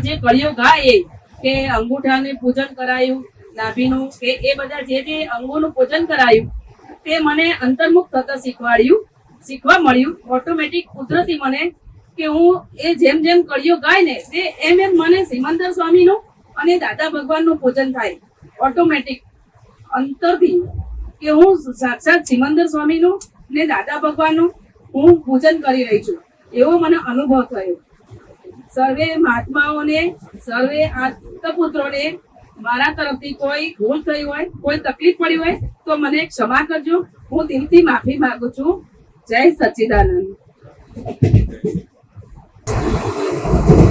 જે કળીઓ ગાય કે અંગૂઠાને પૂજન કરાયું, નાભીનું કે એ બધા જે અંગોનું પૂજન કરાયું તે મને અંતર્મુખ થતા શીખવા મળ્યું. ઓટોમેટિક કુદરતી મને કે હું એ જેમ જેમ કળિયો ગાય ને તે એમ એમ મને સિમંદર સ્વામીનું અને દાદા ભગવાનનું પૂજન થાય ઓટોમેટિક અંતરથી, કે હું સાક્ષાત સિમંદર સ્વામીનું ને દાદા ભગવાનનું હું પૂજન કરી રહી છું એવો મને અનુભવ થયો. સર્વે મહાત્માઓને, સર્વે આત્મપુત્રોને મારા તરફથી કોઈ ભૂલ થઈ હોય, કોઈ તકલીફ પડી હોય તો મને ક્ષમા કરજો. હું દિલથી માફી માંગુ છું. જય સચ્ચિદાનંદ.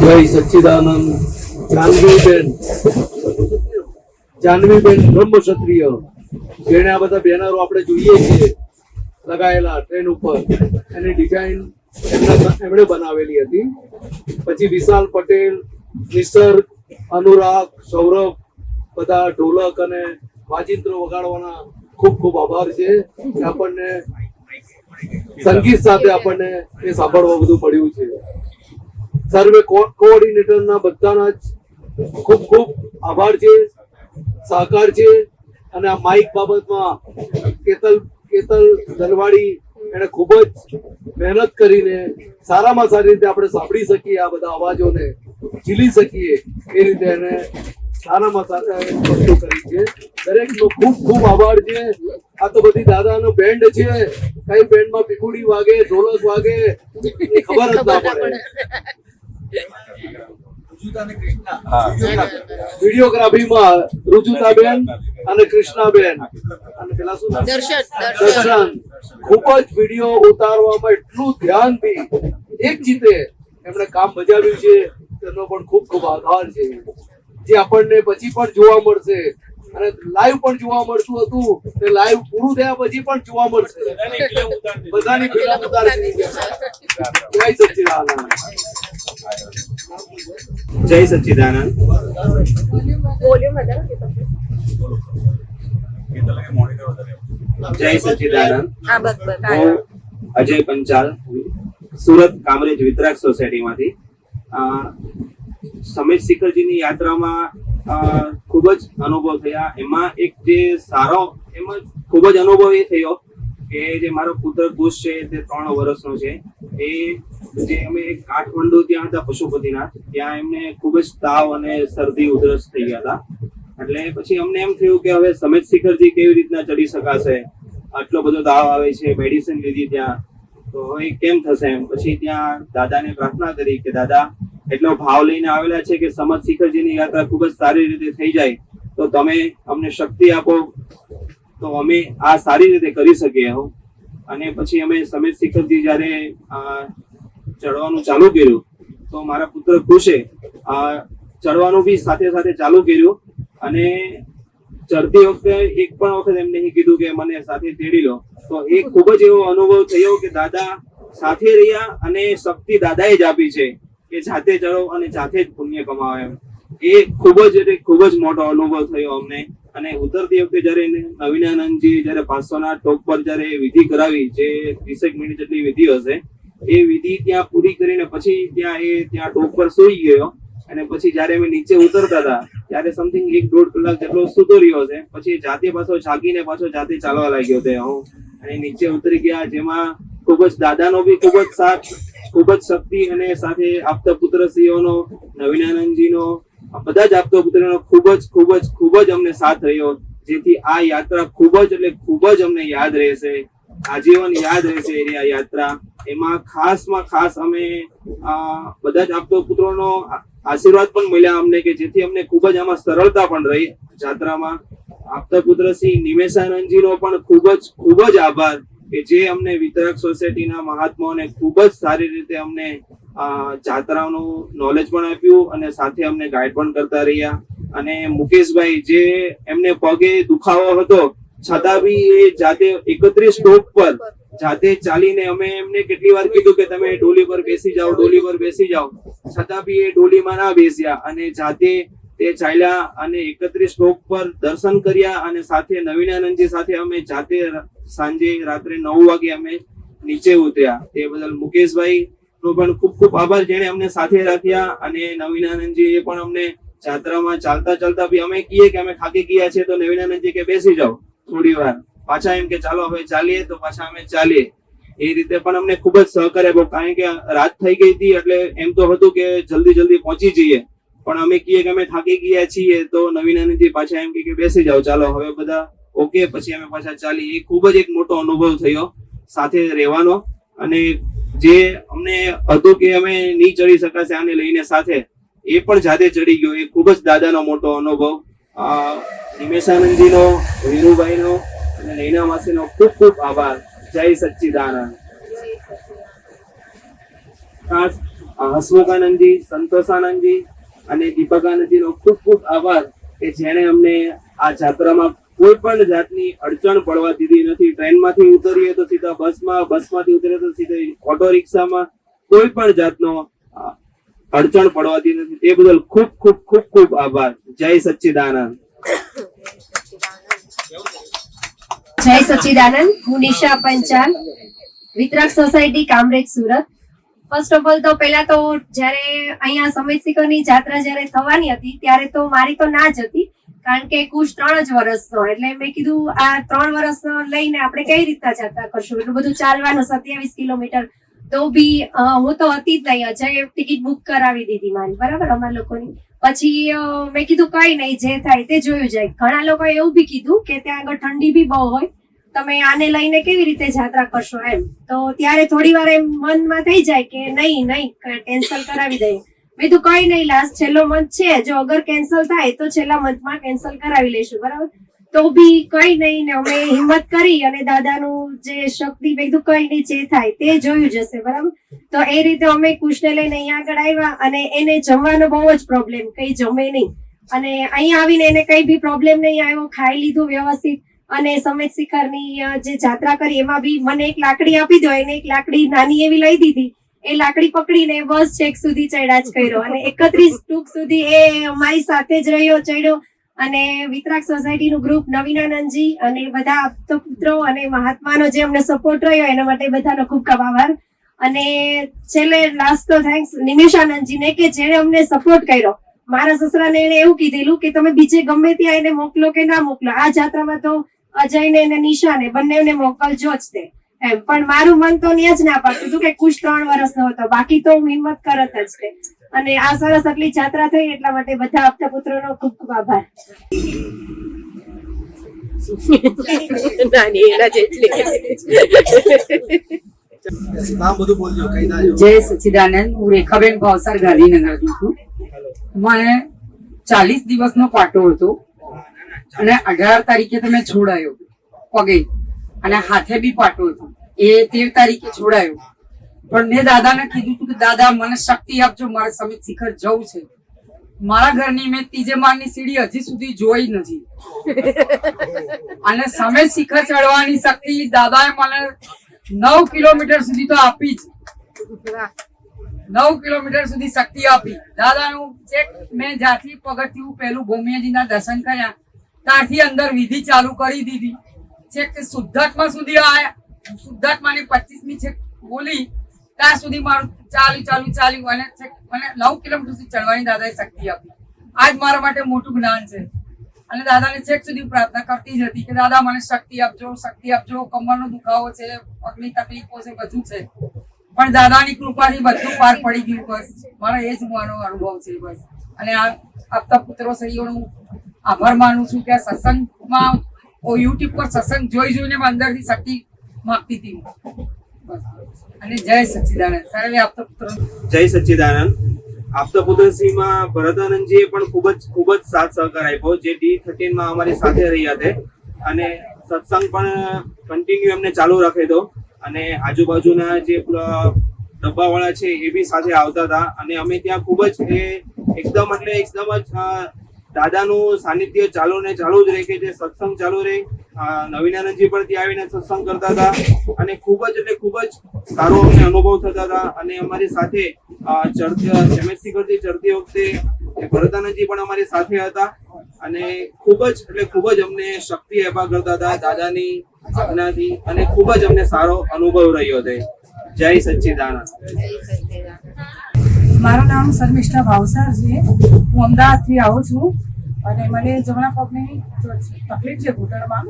જય સચ્ચિદાનંદ. જાનવીબેન બ્રહ્મ ક્ષત્રિય, જેને આ બધા બેનરો આપણે જોઈએ છીએ લગાયેલા ટ્રેન ઉપર, એની ડિઝાઇન એમણે બનાવેલી હતી. પછી વિશાલ પટેલ, નિસર્ગ, અનુરાગ, સૌરભ, બધા ઢોલક અને વાજિંત્રો વગાડવાના ખૂબ ખૂબ આભાર છે કે આપણને સંગીત સાથે આપણને એ સાંભળવા બધું પડ્યું છે. સર્વે કોઓર્ડિનેટરના બધાના જ ખૂબ ખૂબ આભાર છે, સહકાર છે. અને આ માઇક બાબતમાં કેતલ દલવાડી એને ખૂબ જ મહેનત કરીને સારામાં સારી રીતે આપણે સાંભળી શકીએ, આ બધા અવાજોને ઝીલી શકીએ એ રીતે એને સારામાં સારા વસ્તુ કરી છે. દરેકનો ખૂબ ખૂબ આભાર છે. આ તો બધી દાદાનો બેન્ડ છે, કઈ બેન્ડમાં પીકુડી વાગે, ઢોલક વાગે એ ખબર જ ના પડે. વિડીયોગ્રાફીમાં રુજુતાબેન અને કૃષ્ણાબેન અને પેલા શું નામ? દર્શન. ખૂબ જ વિડીયો ઉતારવામાં એટલું ધ્યાનથી એક જીતે એમણે કામ બજાવ્યું છે, તેનો પણ ખૂબ ખૂબ આભાર છે. જે આપણને પછી પણ જોવા મળશે અને લાઈવ પણ જોવા મળતું હતું, તે લાઈવ પૂરું થયા પછી પણ જોવા મળશે. બધાની ફિલ્મ ઉતારી. જય સચ્ચિદાનંદ. જય સચ્ચિદાનંદ. જય સચ્ચિદાનંદ. હું અજય પંચાલ, સુરત કામરેજ વિતરાગ સોસાયટીમાંથી. સમેત શિખરજીની યાત્રામાં ખૂબ જ અનુભવ થયા. એમાં એક જે સારો એમાં ખૂબ જ અનુભવ એ થયો કે જે મારો પુત્ર કુશ છે, તે 3 વર્ષનો છે. એ જે અમે કાઠમંડુ ત્યાં હતા પશુપતિનાથ, ત્યાં એમને ખૂબ જ તાવ અને શરદી ઉધરસ થઈ ગયા હતા. એટલે પછી અમને એમ થયું કે હવે સમેત શિખરજી કેવી રીતના ચડી શકાશે, આટલો બધો તાવ આવે છે, મેડિસિન લીધી ત્યાં, તો હવે કેમ થશે એમ. પછી ત્યાં દાદાને પ્રાર્થના કરી કે દાદા એટલો ભાવ લઈને આવેલા છે કે સમેત શિખરજીની યાત્રા ખૂબ જ સારી રીતે થઈ જાય, તો તમે અમને શક્તિ આપો તો અમે આ સારી રીતે કરી શકીએ. અને પછી અમે સમેત શિખરજી જયારે ચડવાનું ચાલુ કર્યું તો મારા પુત્ર ખુશે ચડવાનું બી સાથે સાથે ચાલુ કર્યું. અને ચડતી વખતે એક પણ વખત એમને કીધું કે મને સાથે તેડી લો. તો એ ખૂબ જ એવો અનુભવ થયો કે દાદા સાથે રહ્યા અને શક્તિ દાદાએ જ આપી છે કે જાતે ચડો અને જાતે જ પુણ્ય કમાવો એમ. એ ખૂબ જ મોટો અનુભવ થયો અમને. અને ઉતરતી વખતે જયારે નવીનાનંદજી જયારે 500 ટોપ પર જયારે વિધિ કરાવી, જે 20 મિનિટ જેટલી વિધિ હશે, એ વિધિ ત્યાં પૂરી કરીને પછી ત્યાં ટોપ પર સૂઈ ગયો. અને પછી જયારે અમે નીચે ઉતરતા હતા ત્યારે સમથિંગ 1-1.5 કલાક જેટલો સૂતો રહ્યો છે. પછી જાતે પાછો જાગીને પાછો જાતે ચાલવા લાગ્યો હતો હું. અને નીચે ઉતરી ગયા, જેમાં ખૂબ જ દાદાનો બી ખૂબ જ સાથ, ખૂબ જ શક્તિ, અને સાથે આપતા પુત્રશ્રીઓનો, નવીનાનંદજીનો, બધા જ આપતા પુત્રોનો ખૂબ જ અમને સાથ રહ્યો. જેથી આ યાત્રા ખૂબ જ અમને યાદ રહેશે, આજીવન યાદ રહેશે એ આ યાત્રા. એમાં ખાસમાં ખાસ અમે બધા જ આપતો પુત્રોનો આશીર્વાદ પણ મળ્યા અમને, કે જેથી અમને ખૂબ જ આમાં સરળતા પણ રહી યાત્રામાં. આપતા પુત્ર શ્રી નિમેશાનંદજીનો પણ ખૂબ જ આભાર કે જે અમને વિતરક સોસાયટીના મહાત્માઓને ખૂબ જ સારી રીતે અમને જાત્રાનું નોલેજ પણ આપ્યું અને સાથે અમને ગાઈડ પણ કરતા રહ્યા. અને મુકેશભાઈ, જે એમને પગે દુખાવો હતો છતાં બી એ જાતે 31 સ્ટોપ પર જાતે ચાલીને, અમે એમને કેટલી વાર કીધું કે તમે ડોલી પર બેસી જાઓ, છતાં બી એ ડોલીમાં ના બેસ્યા અને જાતે તે ચાલ્યા અને 31 સ્ટોપ પર દર્શન કર્યા. અને સાથે નવીનાનંદજી સાથે અમે જાતે સાંજે રાત્રે 9 વાગે અમે નીચે ઉતર્યા. તે બદલ મુકેશભાઈ નો પણ ખૂબ આભાર, જેણે અમને સાથે રાખ્યા. અને નવીનાનંદજી એ પણ અમને જાત્રામાં ચાલતા બી અમે કહીએ કે અમે થાકી ગયા છે તો નવીનાનંદજી કે બેસી જાઓ થોડી વાર, પાછા એમ કે ચાલો હવે ચાલીએ, તો પાછા અમે ચાલીએ. એ રીતે પણ અમને ખૂબ જ સહકાર આપ્યો, કારણ કે રાત થઈ ગઈ હતી એટલે એમ તો હતું કે જલ્દી પહોંચી જઈએ, પણ અમે કહીએ કે અમે થાકી ગયા છીએ તો નવીનાનંદજી પાછા એમ કે બેસી જાઓ, ચાલો હવે બધા ઓકે, પછી અમે પાછા ચાલી. એ ખૂબ જ એક મોટો અનુભવ થયો સાથે રહેવાનો, અને જે અમને હતું કે અમે નહીં ચડી શકાશે આને લઈને સાથે, એ પણ જાતે ચડી ગયો. એ ખૂબ જ દાદાનો મોટો અનુભવ. નિમેશાનંદજીનો, વિનુભાઈનો અને નૈના માસીનો ખૂબ ખૂબ આભાર. જય સચ્ચિદાનંદ. ખાસ હસમુખાનંદજી, સંતોષાનંદજી અને દીપકાનંદજીનો ખૂબ ખૂબ આભાર કે જેણે અમને આ જાત્રામાં કોઈ પણ જાતની અડચણ પડવા દીધી નથી. ટ્રેનમાંથી ઉતરીએ તો સીધા બસમાં, બસમાંથી ઉતરીએ તો સીધા ઓટો રિક્ષામાં, કોઈ પણ જાતનો અડચણ પડવા દીધી નથી. તે બદલ ખૂબ ખૂબ ખૂબ ખૂબ આભાર. જય સચ્ચિદાનંદ. જય સચ્ચિદાનંદ. હું નિશા પંચાલ, વિતરક society Kamrej, Surat. First of all તો પહેલા તો જ્યારે અહીંયા સમિત શિખરની જાત્રા જ્યારે થવાની હતી ત્યારે તો મારી તો ના જ હતી, કારણ કે કુશ 3 જ વર્ષનો, એટલે મેં કીધું આ 3 વર્ષનો લઈને આપણે કઈ રીતના જાત્રા કરશું, એટલું બધું ચાલવાનું 27 કિલોમીટર. તો બી હું તો હતી જ નહીં, અજય ટિકિટ બુક કરાવી દીધી મારી, બરાબર, અમારા લોકોની. પછી મેં કીધું કઈ નહીં, જે થાય તે જોયું જાય. ઘણા લોકોએ એવું બી કીધું કે ત્યાં આગળ ઠંડી બી બહુ હોય, તમે આને લઈને કેવી રીતે જાત્રા કરશો એમ. તો ત્યારે થોડી વાર એમ મનમાં થઈ જાય કે નહીં કેન્સલ કરાવી દઈએ. મેં તો કઈ નહીં, લાસ્ટ છેલ્લો મંથ છે, જો અગર કેન્સલ થાય તો છેલ્લા મંથમાં કેન્સલ કરાવી લઈશું, બરાબર. તો બી કઈ નહીં ને અમે હિંમત કરી અને દાદાનું જે શક્તિ, મેં કીધું કઈ નહીં, જે થાય તે જોયું જશે, બરાબર. તો એ રીતે અમે કુશને લઈને અહીંયા આગળ આવ્યા, અને એને જમવાનો બહુ જ પ્રોબ્લેમ, કઈ જમે નહીં, અને અહીંયા આવીને એને કઈ બી પ્રોબ્લેમ નહીં આવ્યો, ખાઈ લીધું વ્યવસ્થિત. અને સમિત શિખરની જે જાત્રા કરી એમાં બી મને એક લાકડી આપી દો, એને એક લાકડી નાની એવી લઈ દીધી, એ લાકડી પકડીને બસ છેક સુધી ચડ્યા જ કર્યો, અને 31 ટૂંક સુધી એ અમારી સાથે જ રહ્યો, ચડ્યો. અને વિતરાક સોસાયટીનું ગ્રુપ, નવીનાનંદજી અને બધા આપતપુત્રો અને મહાત્માનો જે અમને સપોર્ટ રહ્યો એના માટે બધાનો ખૂબ ખૂબ આભાર. અને છેલ્લે લાસ્ટ તો થેન્ક્સ નિમેશાનંદજીને કે જેણે અમને સપોર્ટ કર્યો. મારા સસરાને એને એવું કીધેલું કે તમે બીજે ગમે ત્યાં એને મોકલો કે ના મોકલો, આ જાત્રામાં તો અજયને અને નિશાને બંનેને મોકલજો જ તે એમ. પણ મારું મન તો ત્યાં જ ના પાડતું હતું કે કુશ 3 વર્ષનો હતો, બાકી તો હું હિંમત કરત જ તે. અને આ સરસ આટલી જાત્રા થઈ એટલા માટે બધા આપતા પુત્રોનો ખૂબ ખૂબ આભાર. જય સચ્ચિદાનંદ. હું રેખાબેન ભાવસાર ગાંધીનગરથી છું. મને 40 દિવસનો પાટો હતો અને 18 તારીખે તમે છોડાયો પગે, અને હાથે બી પાટો હતો, એ 13 તારીખે છોડાયો. પણ મેં દાદાને કીધું હતું કે દાદા મને શક્તિ આપજો, મારે સમિત શિખર જવું છે. મારા ઘરની મેં 3 માળની સીડી હજી સુધી જોઈ નથી, અને સમિત શિખર ચડવાની શક્તિ દાદાએ મને 9 કિલોમીટર સુધી તો આપી જ, 9 કિલોમીટર સુધી શક્તિ આપી. દાદાનું ચેક મેં જ્યાંથી પગથિયું પેલું ભૂમિયાજીના દર્શન કર્યા ત્યારથી અંદર વિધિ ચાલુ કરી દીધી, છેક શુદ્ધાત્મા સુધી આવ્યા. શુદ્ધાત્માની 25મી છેક બોલી ત્યાં સુધી મારું ચાલ્યું, અને મને 9 કિલોમીટર સુધી ચડવાની દાદાએ શક્તિ આપી. આજ મારા માટે મોટું જ્ઞાન છે. અને દાદાને છેક સુધી પ્રાર્થના કરતી જ હતી કે દાદા મને શક્તિ આપજો, કમરનો દુખાવો છે, પગની તકલીફો છે, બધું છે, પણ દાદાની કૃપાથી બધું પાર પડી ગયું. બસ મારો એ જ મારો અનુભવ છે. બસ, અને આ આપતા પુત્રો શ્રીઓનું આભાર માનું છું કે આ સત્સંગમાં યુટ્યુબ પર સત્સંગ જોઈને મેં અંદરથી શક્તિ માંગતી હતી. અને જય સચ્ચિદાનંદ. સર્વે આપતા પુત્રો. જય સચ્ચિદાનંદ. આપતા પુત્રશ્રીમાં ભરતાનંદજીએ પણ ખૂબ જ સાથ સહકાર આપ્યો, જે D13 માં અમારી સાથે રહ્યા છે, અને સત્સંગ પણ કન્ટિન્યુ એમને ચાલુ રાખ્યો હતો. અને આજુબાજુના જે ડબ્બાવાળા છે એ બી સાથે આવતા હતા, અને અમે ત્યાં ખૂબ જ એકદમ જ દાદાનું સાનિધ્ય ચાલુ જ રહે, કે જે સત્સંગ ચાલુ રહે. નવીનાનંદજી પણ ત્યાં આવીને સત્સંગ કરતા હતા, અને ખૂબ જ સારો અમને અનુભવ થતા હતા. અને અમારી સાથે સમિત શિખરથી ચડતી વખતે ભરતાનંદજી પણ અમારી સાથે હતા, અને ખૂબ જ અમને શક્તિ આપ્યા કરતા હતા દાદાની આજ્ઞાથી, અને ખૂબ જ અમને સારો અનુભવ રહ્યો છે. જય સચ્ચિદાનંદ. મારું નામ શર્મિષ્ઠા ભાવસાર છે. હું અમદાવાદથી આવું છું, અને મને જમણા પગની તકલીફ છે ઘૂંટણમાં,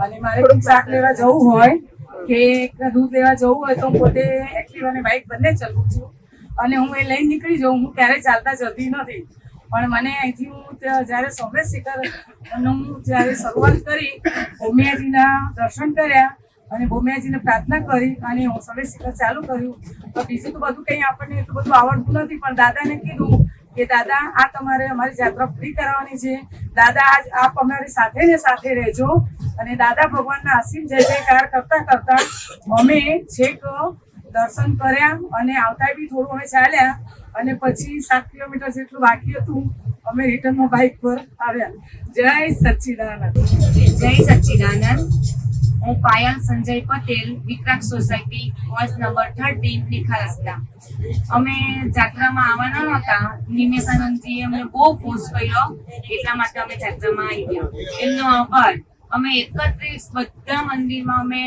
અને મારે શાક લેવા જવું હોય કે દૂધ લેવા જવું હોય તો હું પોતે એક્ટિવા અને બાઇક બંને ચલાવું છું અને હું એ લઈને નીકળી જાઉં. હું ક્યારેય ચાલતા જતી નથી, પણ મને અહીંથી હું જ્યારે સોમનાથ શિખરનું જ્યારે શરૂઆત કરી, ભૂમિયાજીના દર્શન કર્યા અને ભૂમિયાજીને પ્રાર્થના કરી અને હું સોમનાથ શિખર ચાલુ કર્યું. તો બીજું તો બધું કંઈ આપણને એટલું બધું આવડતું નથી, પણ દાદાને કીધું કે દાદા આ તમારે અમારી યાત્રા પૂરી કરાવવાની છે, દાદા આજ આપ અમારી સાથે ને સાથે રહેજો. અને દાદા ભગવાનના અસીમ જય જયકાર કરતા કરતા અમે છેક દર્શન કર્યા અને આવતા બી થોડું અમે ચાલ્યા અને પછી 7 કિલોમીટર જેટલું બાકી હતું અમે રિટર્નમાં બાઇક પર આવ્યા. જય સચ્ચિદાનંદ. જય સચ્ચિદાનંદ. હું પાયલ સંજય પટેલ, વિતરાગ સોસાયટી, વોર્ડ નંબર 13, નિખા રસ્તા. અમે જાત્રામાં આવવાના નહોતા, નિમેશાનંદજીએ અમને બહુ ફોર્સ કર્યો, એટલા માટે અમે જાત્રામાં આવી ગયા. એમનો આભાર. અમે 31 બધા મંદિરમાં અમે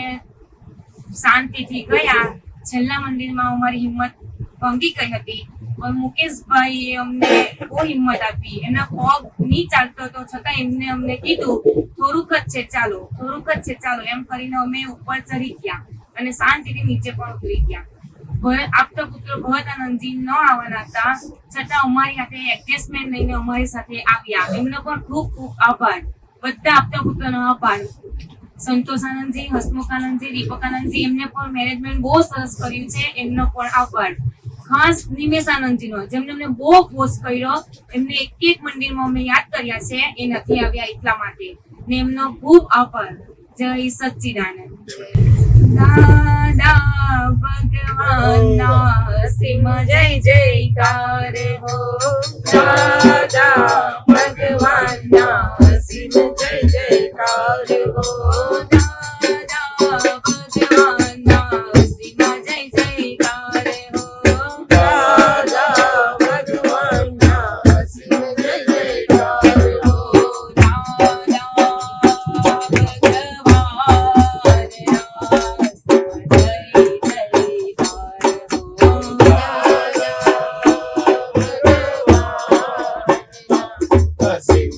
શાંતિથી ગયા. છેલ્લા મંદિરમાં અમારી હિંમત ભંગી ગઈ હતી, પણ મુકેશભાઈએ અમને બહુ હિંમત આપી. એના પગ નહીં ચાલતો હતો છતાં એમને અમને કીધું થોડુંક જ છે ચાલો, થોડુંક જ છે ચાલો, એમ કરીને અમે ઉપર ચડી ગયા અને શાંતિથી નીચે પણ ઉતરી ગયા. આપતા પુત્ર ભગવતાનંદજી ન આવવાના હતા છતાં અમારી સાથે એડજસ્ટમેન્ટ લઈને અમારી સાથે આવ્યા. એમનો પણ ખૂબ ખૂબ આભાર. બધા આપતા પુત્રનો આભાર. સંતોષાનંદજી, હસમુખાનંદજી, દીપકાનંદજી, એમને પણ મેનેજમેન્ટ બહુ સરસ કર્યું છે, એમનો પણ આભાર. ખાસ નિમેશાનંદજીનો, જેમને અમને બહુ ફોર્સ કર્યો, એમને એક મંદિરમાં અમે યાદ કર્યા છે, એ નથી આવ્યા એટલા માટે, ને એમનો ખૂબ આભાર. જય સચ્ચિદાનંદ. દાદા ભગવાનના સિમ જય જયકાર હો, દાદા ભગવાનના સિમ જય જયકાર હો, દાદા ભગવાનના સિમ જય જયકાર હો, દાદા ભગવાનના સિમ જય જયકાર હો, દાદા Assim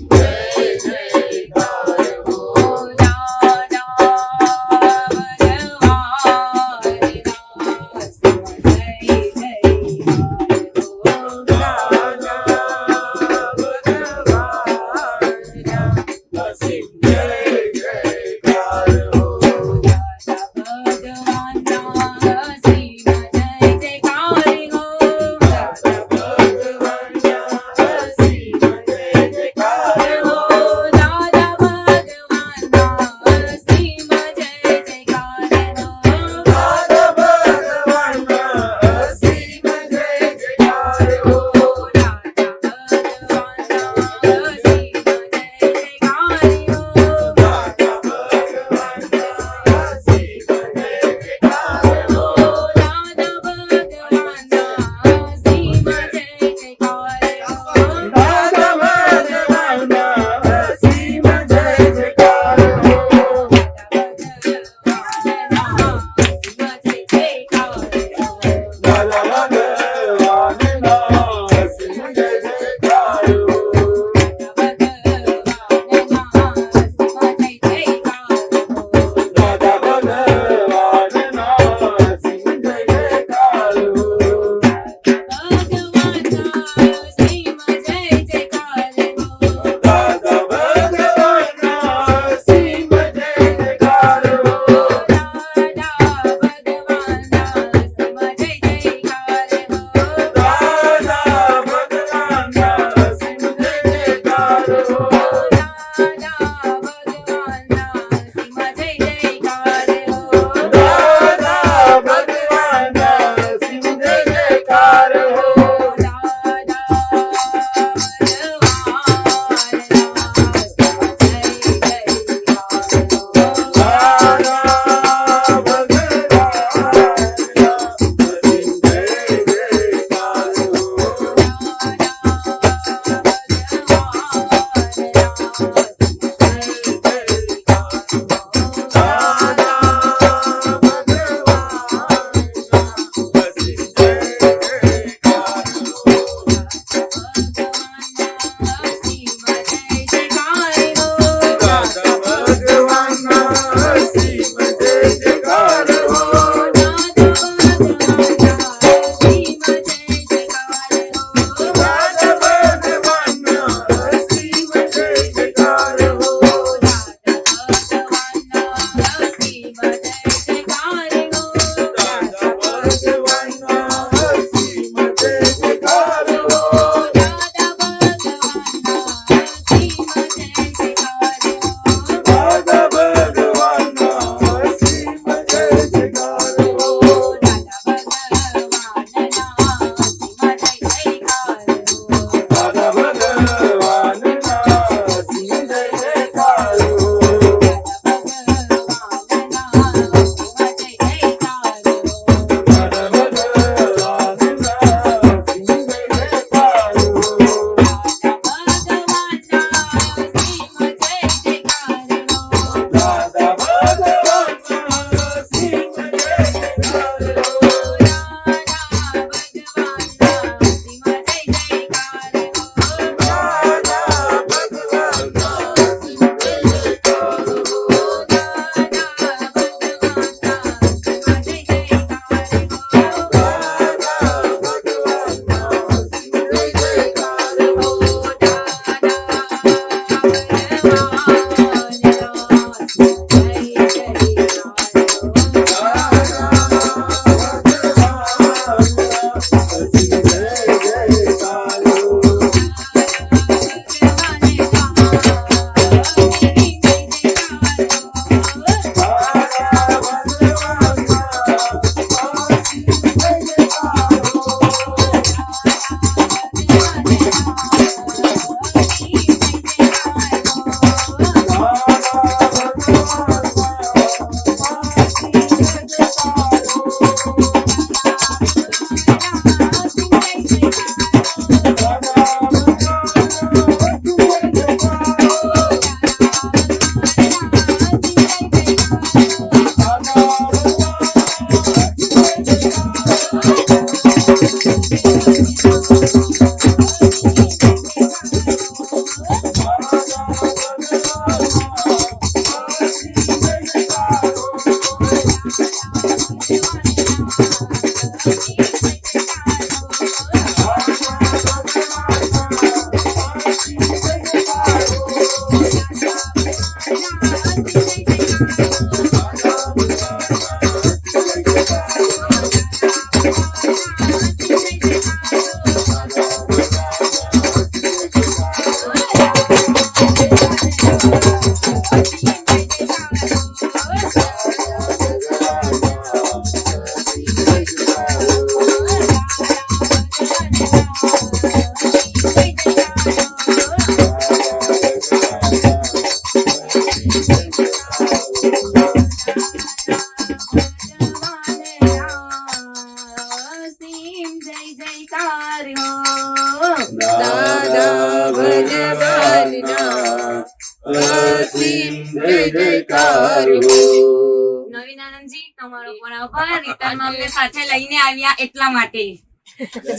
નવીન આનંદજી તમારો પણ આભાર રિટર્નમાં અમને સાથે લઈને આવ્યા એટલા માટે.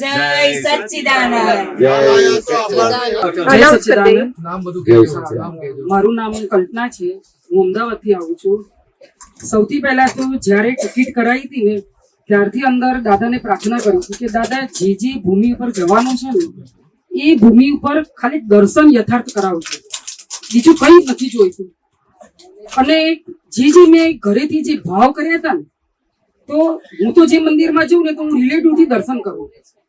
જય સચ્ચિદાનંદ. મારું નામ કલ્પના છે. હું અમદાવાદ થી આવું છું. સૌથી પહેલા તો જયારે ટિકિટ કરાવી હતી ને ત્યારથી અંદર દાદાને પ્રાર્થના કરી હતી કે દાદા જે ભૂમિ ઉપર જવાનું છે ને એ ભૂમિ ઉપર ખાલી દર્શન યથાર્થ કરાવજો, બીજું કઈ નથી જોઈતું. અને જે મેં ઘરેથી જે ભાવ કર્યા હતા ને, તો હું તો જે મંદિરમાં જઉં ને તો હું રિલેટિવ થી દર્શન કરું,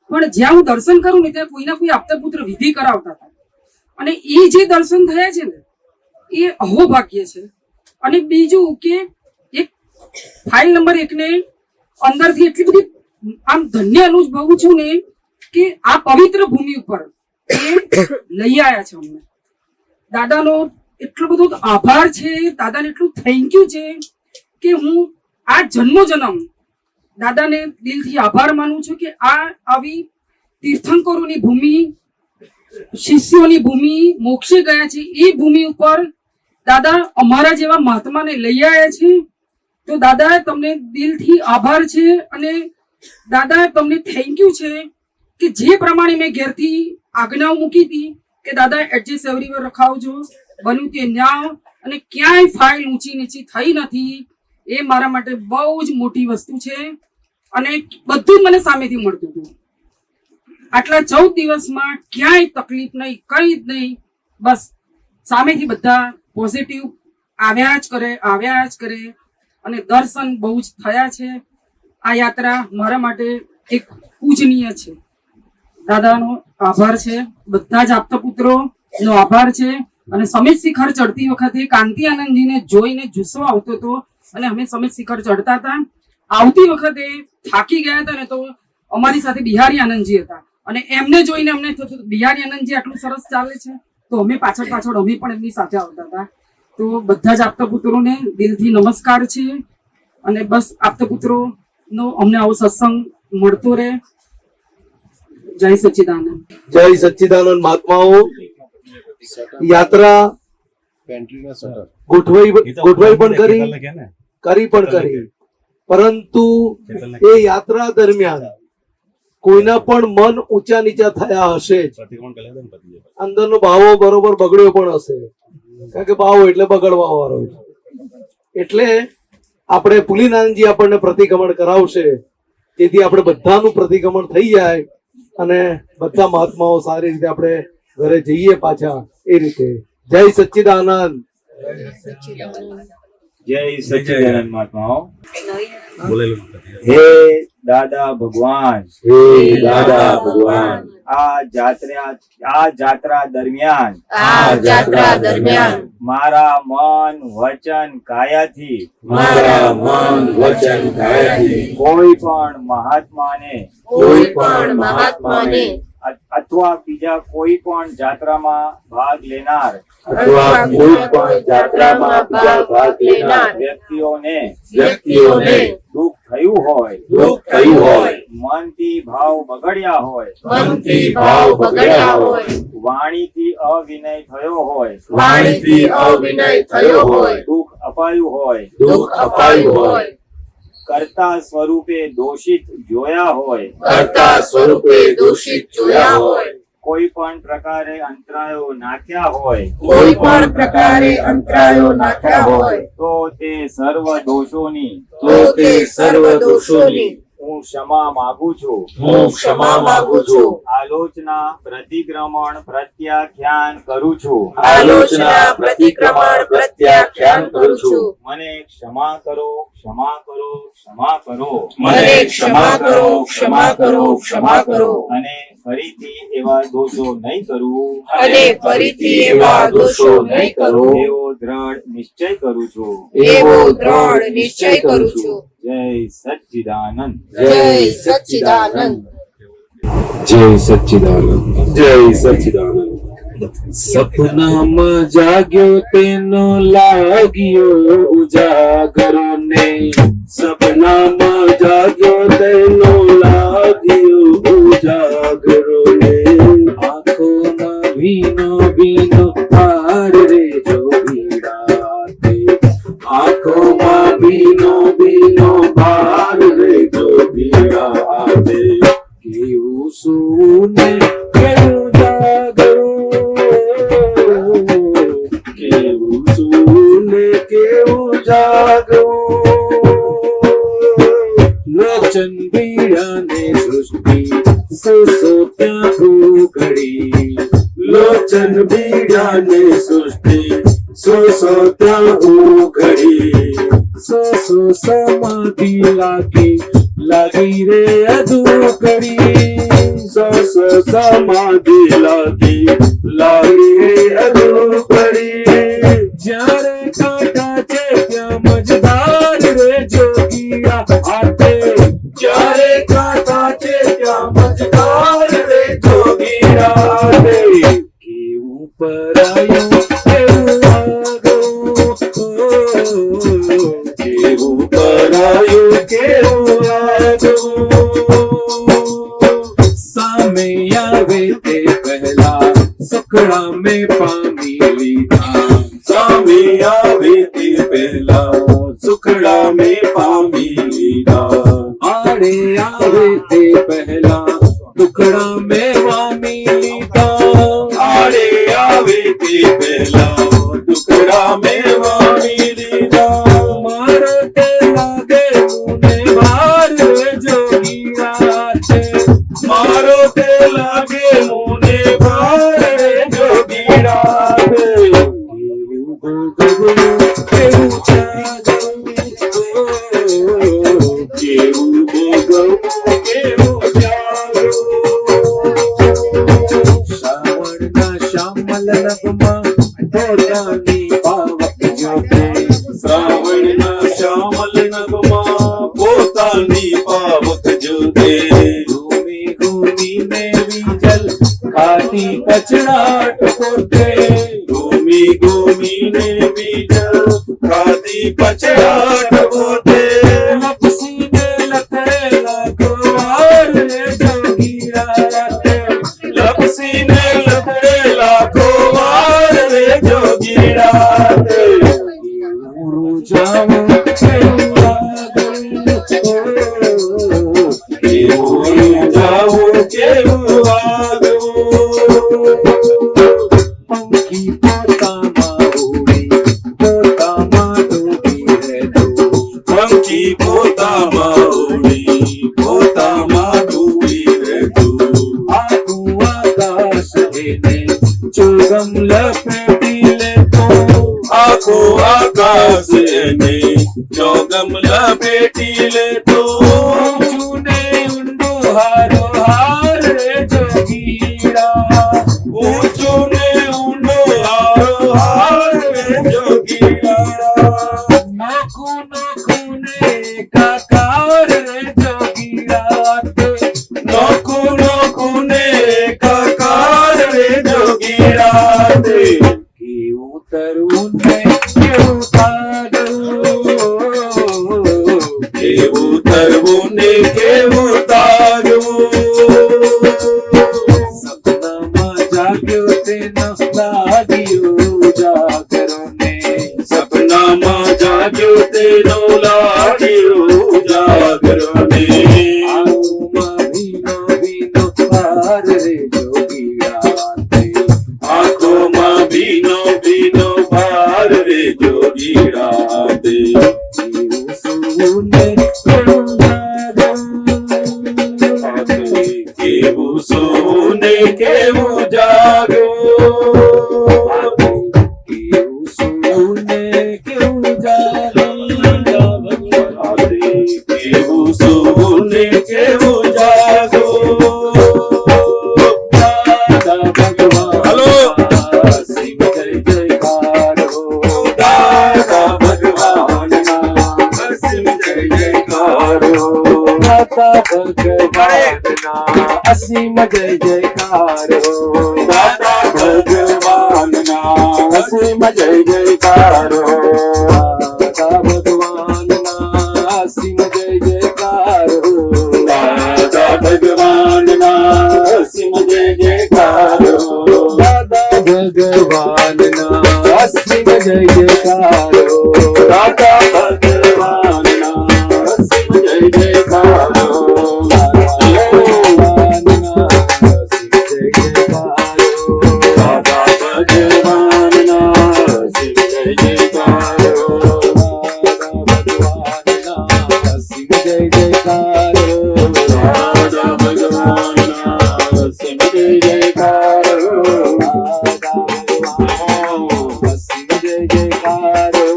પણ જ્યાં હું દર્શન કરું ને ત્યાં કોઈના કોઈ આપતા પુત્ર વિધિ કરાવતા હતા. અને એ જે દર્શન થયા છે ને એ અહોભાગ્ય છે. અને બીજું કે એક ફાઇલ નંબર 1 ને અંદરથી એટલી બધી આમ ધન્ય અનુભવું છું ને કે આ પવિત્ર ભૂમિ ઉપર એ લઈ આવ્યા છે અમને. દાદાનો એટલો બધો આભાર છે, દાદાને એટલું થેન્ક યુ છે કે હું આ જન્મ દાદાને દિલથી આભાર માનું છું કે આ આવી તીર્થંકરોની ભૂમિ, શિષ્યોની ભૂમિ, મોક્ષે ગયા છે એ ભૂમિ ઉપર દાદા અમારા જેવા મહાત્માને લઈ આવ્યા છે. તો દાદા તમને દિલથી આભાર છે અને દાદા તમને થેન્ક યુ છે કે જે પ્રમાણે મેં ઘેરથી આજ્ઞાઓ મૂકી હતી કે દાદા એડજસ્ટ એવરીવેર રખાવજો, બન્યું તે ન્યાય, અને ક્યાંય ફાઇલ ઊંચી નીચી થઈ નથી. એ મારા માટે બહુ જ મોટી વસ્તુ છે. અને બધું મને સામેથી મળતું હતું. આટલા 14 દિવસમાં ક્યાંય તકલીફ નહીં, કઈ જ નહીં. બસ સામેથી બધા પોઝિટિવ આવ્યા જ કરે અને દર્શન બહુ જ થયા છે. આ યાત્રા મારા માટે એક પૂજનીય છે. દાદાનો આભાર છે, બધા જ આપતા પુત્રો નો આભાર છે. અને સમિત શિખર ચડતી વખતે કાંતિ આનંદજીને જોઈને જુસ્સો આવતો હતો અને અમે સમિત શિખર ચડતા હતા. આવતી વખતે થાકી ગયા હતા ને તો અમારી સાથે બિહારી આનંદજી હતા અને એમને જોઈને અમને થતું બિહારી આનંદજી આટલું સરસ ચાલે છે તો અમે પાછળ અમે પણ એમની સાથે આવતા હતા. તો બધા જ આપતા પુત્રોને દિલથી નમસ્કાર છે અને બસ આપતા પુત્રો નો અમને આવો સત્સંગ મળતો રહે. જય સચ્ચિદાનંદ. જય સચ્ચિદાનંદ. મહાત્માઓ યાત્રા ગોઠવાઈ પણ કરી, પરંતુ એ યાત્રા દરમિયાન કોઈના પણ મન ઊંચા નીચા થયા હશે, અંદરનો ભાવો બરોબર બગડ્યો પણ હશે, કારણ કે ભાવો એટલે બગડવા વાળો. એટલે આપણે પુલિનાનંદજી આપણને પ્રતિક્રમણ કરાવશે, તેથી આપણે બધાનું પ્રતિક્રમણ થઈ જાય અને બધા મહાત્માઓ સારી રીતે આપણે ઘરે જઈએ પાછા. એ રીતે જય સચ્ચિદાનંદ. જય સચ્ચિદાનંદ મહાત્માઓ. હે દાદા ભગવાન, હે દાદા ભગવાન, આ જાત્રા દરમિયાન મારા મન વચન કાયાથી કોઈ પણ મહાત્માને અથવા બીજા કોઈ પણ જાત્રામાં ભાગ લેનાર વ્યક્તિઓને દુઃખ થયું હોય, મનથી ભાવ બગડ્યા હોય, વાણીથી અવિનય થયો હોય, દુઃખ અપાયું હોય, કર્તા સ્વરૂપે દોષિત જોયા હોય, કોઈ પણ પ્રકારે અંતરાયો નાખ્યા હોય, તો તે સર્વ દોષોની હું ક્ષમા માંગુ છું. આલોચના પ્રતિક્રમણ પ્રત્યાખ્યાન કરું છું. મને ક્ષમા કરો. અને ફરીથી એવા દોષો નહીં કરું. એવો દ્રઢ નિશ્ચય કરું છું. જય સચ્ચિદાનંદ. જય સચ્ચિદાનંદ. જય સચ્ચિદાનંદ. સપનામાં જાગ્યો તેનો લાગ્યો ઉજાગરો ને. સપનામાં જાગ્યો તેનો લાગ્યો ઉજાગરો ને. આંખોમાં ભીનો હાર રે જોગીરાતે. આંખોમાં ભીનો ભાર રે જોગીરાતે. કેવું સુને કેવું લોચન બીડાને સૃષ્ટિ સોસો ત્યાં ઉઘડી. લોચન બીડાને સૃષ્ટિ સોસો ત્યાં ઉઘડી. સોસો સમાધિ લાગી રે અધૂકડી. સોસો સમાધિ લાગી રે અધૂકડી. જ્યારે કાંટા છે ત્યાં મજદાર રે જોગીરા હાથે. જ્યારે કાંટા છે ત્યાં મજદાર રે જોગીરા હાથે. કેવું પરાયું કેવું આગવું, કેવું પરાયું કેવું આગવું. સામે આવે તે પહેલા સખડા મેં પામી લીધા. સામે આવે તે પહેલા સુખડા મેં પામી લીધા. આડે આવે તે પહેલા ટુકડા મેં વામી લીધા. આડે આવે તે પહેલા ટુકડા મેં વામી લીધા. મારો તે લાગે મુને ભાર રે જોગીરા છે. મારો તે લાગે મુને ભાર રે જોગીરા છે. શ્રાવણના શ્યામલ નભમાં પોતાની પાવક જ્યોતે. શ્રાવણના શ્યામલ નભમાં પોતાની પાવક જ્યોતે. ઘૂમીને વિજલ ખાતી કચડાટ પોતે. ઘૂમીને વિજલ ખાતી કચડાટ પોતે. લપસીને લથડેલા ગોવાર રે જોગીરા રાતે. લપસીને લથડેલા ગોવાર રે જોગીરા રાતે. કેવું જાવું કેવું આગવું, કેવું જાવું કેવું આગવું. પંખી પોતામાં ઉડી પોતામાં ડૂબી રહેતું. આકાશ એને ચોગમ લપેટી લે તો ઊંચુને ઊંડું હારો હાર રે જોગીરા ઊંચું ને ઊંડું હારો હાર રે જોગીરા નોખું નોખું ને કાકાર રે જોગીરા નોખું નોખું ને કાકાર રે જોગીરા તે કેવું તરવું ને કેવું તારવું કેવું તરવું ને કેવું તારવું સપનામાં જાગ્યો તેનો લાગ્યો જાગરો ને સપનામાં જાગ્યો તેનો લાગ્યો જાગરો ને આંખોમાં ભીનો ભીનો ભાર રે જોગીરા તે આંખોમાં ભીનો ભીનો ભાર રે જોગીરા તે કેવું સૂવું ને કેવું કેવું સૂવું ને કેવું જાગવું કેવું સૂવું ને કેવું કેવું સૂવું ને કેવું જાગવું દાદા ભગવાન હલો સિંહ જય જયકાર હો દાદા ભગવાનના અસીમ જય જયકાર હો દાદા ભગવાનના અસીમ જય જયકાર હો દાદા ભગવાનના અસીમ જય જયકાર હો દાદા ભગવાનના અસીમ જય જયકાર હો દાદા ભગવાનના અસીમ જય જયકાર હો દાદા ભગવાનના અસીમ જય જયકાર હો દાદા ભગવાનના અસીમ જય જયકાર હો દાદા ભગવાનના અસીમ જય જયકાર હો અસીમ જય જયકાર હો દાદા ભગવાનના અસીમ જય જયકાર હો અસીમ જય જયકાર હો દાદા ભગવાનના અસીમ જય જયકાર હો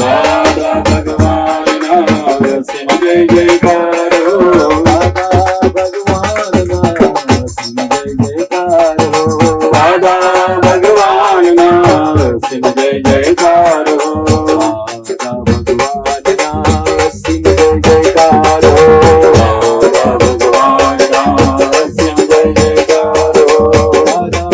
દાદા ભગવાનના અસીમ જય જયકાર હો દાદા ભગવાનના અસીમ જય જયકાર હો દાદા ભગવાનના અસીમ જય જયકાર હો દાદા ભગવાનના અસીમ જય જયકાર હો દાદા ભગવાનના અસીમ જય જયકાર હો દાદા ભગવાનના અસીમ જય જયકાર હો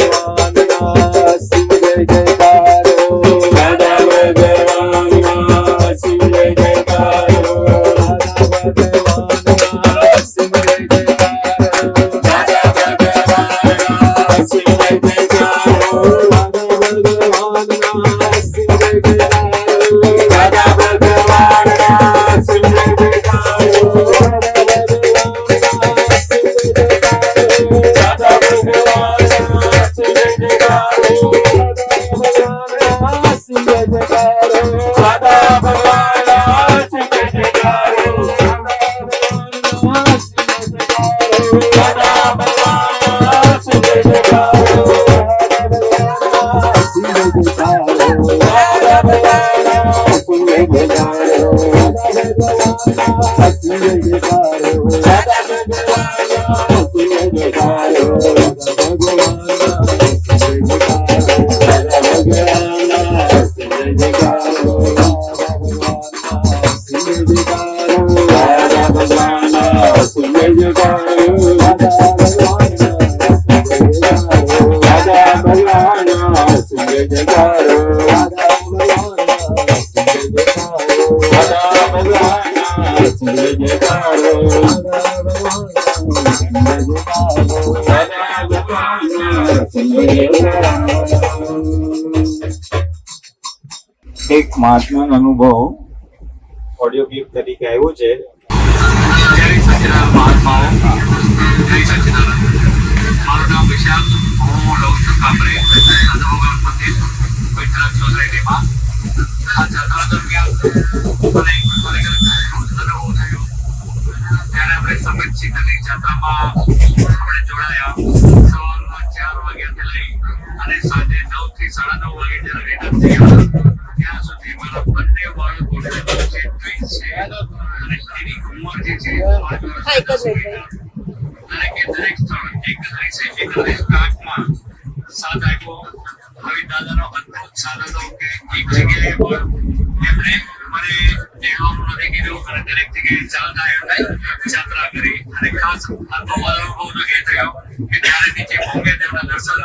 દાદા ભગવાનના અસીમ જય જયકાર હો દાદા ભગવાનના અસીમ જય જયકાર હો દાદા ભગવાનના અસીમ જય જયકાર હો દાદા ભગવાનના અસીમ જય જયકાર હો દાદા ભગવાનના અસીમ જય જયકાર હો અસીમ જય જયકાર હો દાદા ભગવાનના અસીમ જય જયકાર હો દાદા ભગવાનના અસીમ જય જયકાર હો એક મહાત્માનો અનુભવ ઓડિયો ક્લિપ તરીકે આવ્યો છે. મારું નામ વિશાલ, હું રહું છું કામરે સદભોગવન મંદિર વિતરક સોસાયટીમાં. આ જાત્રા દરમિયાન મને ખરેખર અનુભવ થયો. ત્યારે આપણે સફેદ શિખરની જાત્રામાં આપણે જોડાયા. સવારના 4 વાગ્યાથી લઈ અને સાંજે 9 થી 9:30 વાગે જ્યારે રિટર્ન થયા ત્યાં સુધી એક જ મિનિટ દરેકે દરેક સ્થળ 31 કાંકમાં સાથ આપ્યો. હવે દાદાનો અદ્ભુત સાથ હતો કે એક જગ્યાએ પણ એમણે મને કહેવાનું નથી કીધું અને દરેક જગ્યાએ ચાલતા યાત્રા કરી. અને ખાસ અનુભવ એ થયો કે ત્યારે નીચે ભોગે તેમના દર્શન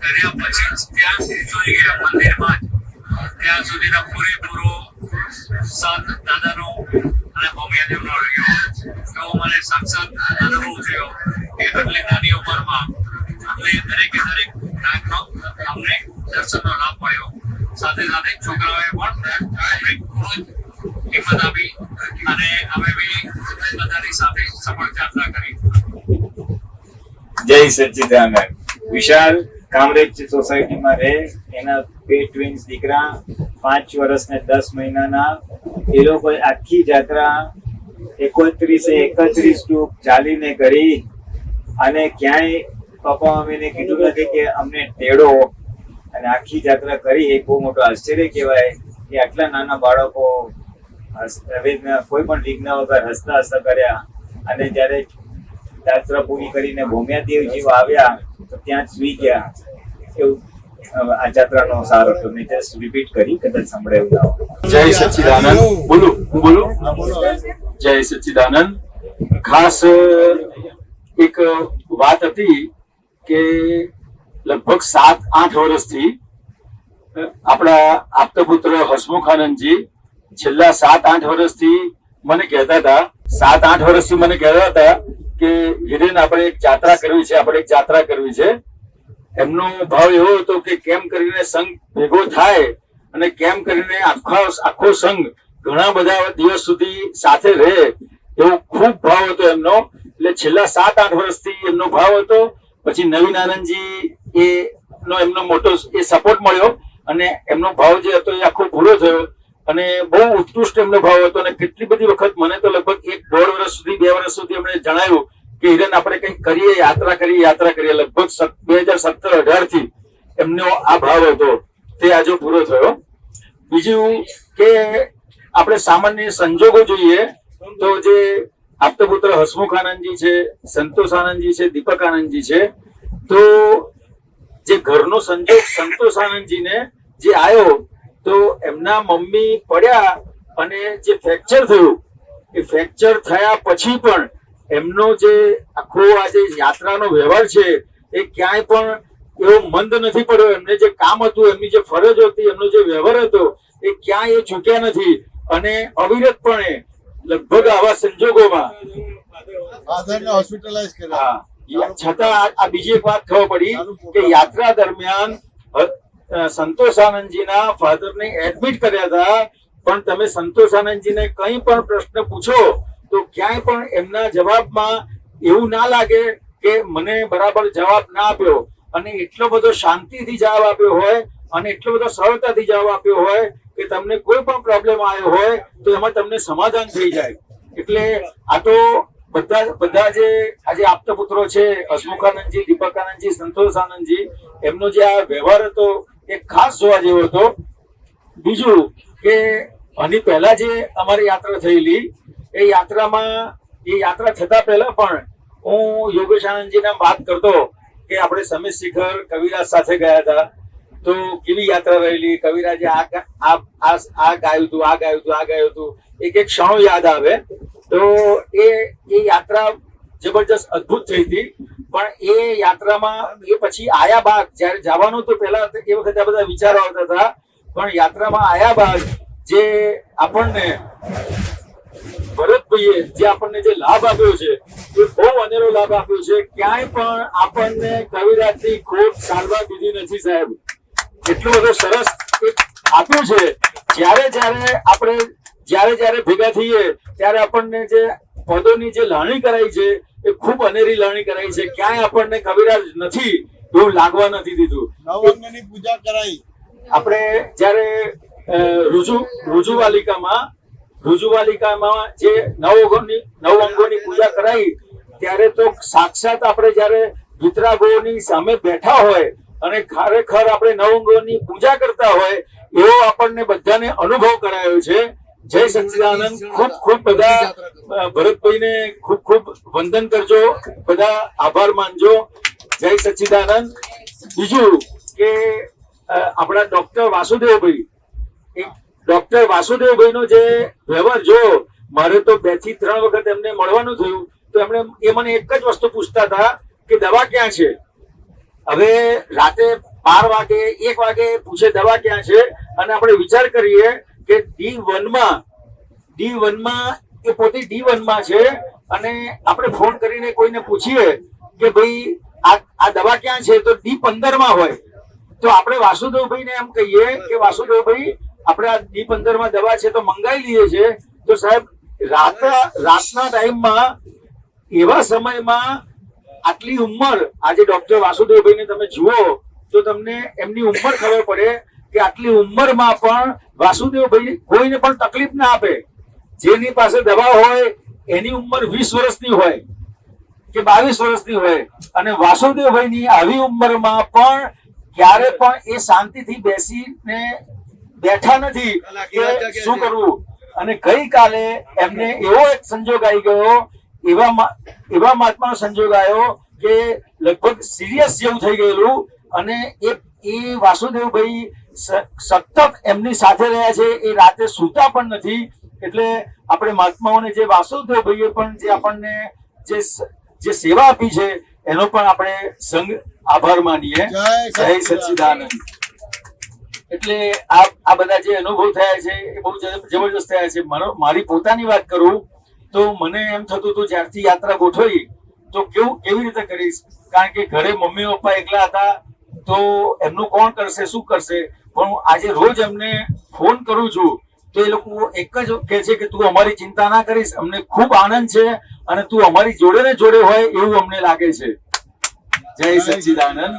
કર્યા પછી ત્યાં જોઈ ગયા મંદિરમાં જ ત્યાં સુધીનો પૂરેપૂરો સાથ દાદાનો અને ભૌમિયાદેવનો રહ્યો. એવો મને સાક્ષાત અનુભવ થયો કે આટલી નાની ઉંમરમાં અમને દરેકે દરેક નાગનો અમને દર્શનનો લાભ મળ્યો. સાથે સાથે છોકરાઓએ પણ અમને ખૂબ જ હિંમત આપી અને અમે બી બધાની સાથે સફળ યાત્રા કરી. જય સચ્ચિદાનંદ. વિશાલ કામરેજ સોસાયટીમાં રહે, એના બે ટ્વિન્સ દીકરા 5 વર્ષ ને 10 મહિનાના. એ લોકો આખી યાત્રા 31 ટૂંક ચાલીને કરી અને ક્યાંય પપ્પા મમ્મીને કીધું નથી કે અમને તેડો, અને આખી યાત્રા કરી. એ બહુ મોટો આશ્ચર્ય કહેવાય કે આટલા નાના બાળકો કોઈ પણ વિઘ્ન વગર હસતા હસતા કર્યા. અને જયારે યાત્રા પૂરી કરીને ભૌમિયાદેવજી આવ્યા તો ત્યાં જ સુઈ ગયા. એવું આ યાત્રાનો સાર હતો. મેં જસ્ટ રિપીટ કરી, કદાચ સંભળાયું ના હોય. જય સચ્ચિદાનંદ. બોલું. જય સચ્ચિદાનંદ. ખાસ એક વાત હતી કે લગભગ 7-8 વર્ષથી આપણા આપતપુત્ર હસમુખાનંદજી છેલ્લા 7-8 વર્ષથી મને કહેતા હતા, 7-8 વર્ષથી મને કહેતા હતા કે હિરેન આપણે એક યાત્રા કરવી છે. એમનો ભાવ એવો હતો કે કેમ કરીને સંઘ ભેગો થાય અને કેમ કરીને આખો સંઘ ઘણા બધા દિવસ સુધી સાથે રહે, એવો ખૂબ ભાવ હતો એમનો. એટલે છેલ્લા 7-8 વર્ષથી એમનો ભાવ હતો. પછી નવીન આનંદજી એમનો મોટો સપોર્ટ મળ્યો અને એમનો ભાવ જે હતો એ આખો પૂરો થયો અને બહુ ઉત્કૃષ્ટ એમનો ભાવ હતો. અને કેટલી બધી વખત મને તો લગભગ 1-1.5 વર્ષ સુધી 2 વર્ષ સુધી એમણે જણાવ્યું કે હિરેન આપણે કંઈક કરીએ, યાત્રા કરીએ. લગભગ 2017-18 થી એમનો આ ભાવ હતો, તે આજે પૂરો થયો. બીજું કે આપણે સામાન્ય સંજોગો જોઈએ તો જે આપતપુત્ર હસમુખ આનંદજી છે, સંતોષ આનંદજી છે, દીપક આનંદજી છે, તો જે ઘરનો સંજોગ સંતોષ આનંદજીને જે આવ્યો તો એમના મમ્મી પડ્યા અને જે ફ્રેક્ચર થયું, એ ફ્રેક્ચર થયા પછી પણ એમનો જે આખો આ જે યાત્રાનો વ્યવહાર છે એ ક્યાંય પણ એવો મંદ નથી પડ્યો. એમને જે કામ હતું, એમની જે ફરજ હતી, એમનો જે વ્યવહાર હતો, એ ક્યાંય એ ચૂક્યા નથી. અને અવિરતપણે લગભગ આવા સંજોગોમાં હોસ્પિટલાઇઝ કર્યા. છતાં આ બીજી એક વાત ખબર પડી કે યાત્રા દરમિયાન સંતોષ આનંદજીના ફાધરને એડમિટ કર્યા હતા, પણ તમે સંતોષ આનંદજીને કંઈ પણ પ્રશ્ન પૂછો તો ક્યાંય પણ એમના જવાબમાં એવું ના લાગે કે મને બરાબર જવાબ ના આપ્યો. અને એટલો બધો શાંતિથી જવાબ આપ્યો હોય અને એટલો બધો સરળતાથી જવાબ આપ્યો હોય કે તમને કોઈ પણ પ્રોબ્લેમ આવ્યો હોય તો એમાં તમને સમાધાન થઈ જાય. એટલે આ તો બધા જે આજે આપતપુત્રો છે, હસમુખાનંદજી, દીપક આનંદજી, સંતોષ આનંદજી, એમનો જે આ વ્યવહાર હતો એ ખાસ જોવા જેવો હતો. બીજું કે આની પહેલા જે અમારી યાત્રા થયેલી, એ યાત્રા થતા પહેલા પણ હું યોગેશ આનંદજીને વાત કરતો કે આપણે સમિત શિખર કવિરાજ સાથે ગયા હતા તો કેવી યાત્રા રહેલી, કવિરાજે આ ગાયું હતું, એક ક્ષણો યાદ આવે. તો એ યાત્રા જબરજસ્ત અદ્ભુત થઈ હતી. પણ એ યાત્રામાં એ પછી આયા બાદ જયારે જવાનું તો પહેલા એ વખતે બધા વિચારો આવતા હતા, પણ યાત્રામાં આયા બાદ જે આપણને ભરતભાઈએ જે આપણને જે લાભ આપ્યો છે એ બહુ અનેરો લાભ આપ્યો છે. ક્યાંય પણ આપણને કવિરાજની ખોટ ચાલવા દીધી નથી સાહેબ. એટલું બધું સરસ આપ્યું છે. જ્યારે ભેગા થઈએ ત્યારે આપણને જે પદોની જે લાણી કરાઈ છે એ ખૂબ અનેરી લાણી કરાઈ છે. ક્યાંય આપણને કવિરાજ નથી એવું લાગવા નથી દીધું. નવઅંગની પૂજા કરાઈ. આપણે જયારે રુજુવાલિકામાં જે નવ અંગોની પૂજા કરાઈ ત્યારે તો સાક્ષાત આપણે જયારે વિતરાગોની સામે બેઠા હોય અને ખરેખર આપણે નવ અંગોની પૂજા કરતા હોય એવો આપણને બધાને અનુભવ કરાયો છે જય સચ્ચિદાનંદ. ખૂબ ખૂબ બધા ભરતભાઈને ખૂબ ખૂબ વંદન કરજો, બધા આભાર માનજો. જય સચ્ચિદાનંદ. બીજું કે આપણા ડોક્ટર વાસુદેવભાઈ, ડોક્ટર વાસુદેવભાઈ નો જે વ્યવહાર જો મારે તો 2 થી 3 વખત એમને મળવાનું થયું તો એમણે એ મને એક જ વસ્તુ પૂછતા હતા કે દવા ક્યાં છે. હવે રાતે 12 વાગે 1 વાગે પૂછે દવા ક્યાં છે, અને આપણે વિચાર કરીએ કે D1 માં એ પોતે D1 માં છે, અને આપણે ફોન કરીને કોઈને પૂછીએ કે ભાઈ આ દવા ક્યાં છે તો D15 માં હોય, તો આપણે વાસુદેવભાઈને એમ કહીએ કે વાસુદેવભાઈ આપણે આ D15 માં દવા છે તો મંગાવી લઈએ છે. તો સાહેબ રાતના ટાઈમમાં એવા સમયમાં આટલી ઉંમર, આજે ડોક્ટર વાસુદેવભાઈને તમે જુઓ તો તમને એમની ઉંમર ખબર પડે કે આટલી ઉંમરમાં પણ વાસુદેવભાઈ કોઈને પણ તકલીફ ના આપે. જેની પાસે દવા હોય એની ઉંમર 20 વર્ષની હોય કે 22 વર્ષની હોય, અને વાસુદેવભાઈની આવી ઉંમરમાં પણ ક્યારે પણ એ શાંતિથી બેસીને બેઠા નથી કે શું કરવું. અને ગઈકાલે એમને એવો એક સંજોગ આવી ગયો, એવા મહાત્માનો સંજોગ આવ્યો કે લગભગ સિરિયસ જેવું થઈ ગયેલું, અને એ વાસુદેવભાઈ સતત એમની સાથે રહ્યા છે, એ રાતે સૂતા પણ નથી. એટલે આપણે મહાત્માઓને જે વાસુદેવભાઈએ પણ જે આપણને જે સેવા આપી છે એનો પણ આપણે સંઘ આભાર માનીએ. જય સચ્ચિદાનંદ. એટલે આ બધા જે અનુભવ થયા છે એ બહુ જબરજસ્ત થયા છે. મારી પોતાની વાત કરું તો મને એમ થતું હતું જ્યારથી યાત્રા ગોઠવી તો કેવી રીતે કરીશ, કારણ કે ઘરે મમ્મી પપ્પા એકલા હતા તો એમનું કોણ કરશે, શું કરશે. પણ આજે રોજ એમને ફોન કરું છું તો એ લોકો એક જ કહે છે કે તું અમારી ચિંતા ના કરીશ, અમને ખૂબ આનંદ છે અને તું અમારી જોડે ને જોડે હોય એવું અમને લાગે છે. જય સચ્ચિદાનંદ.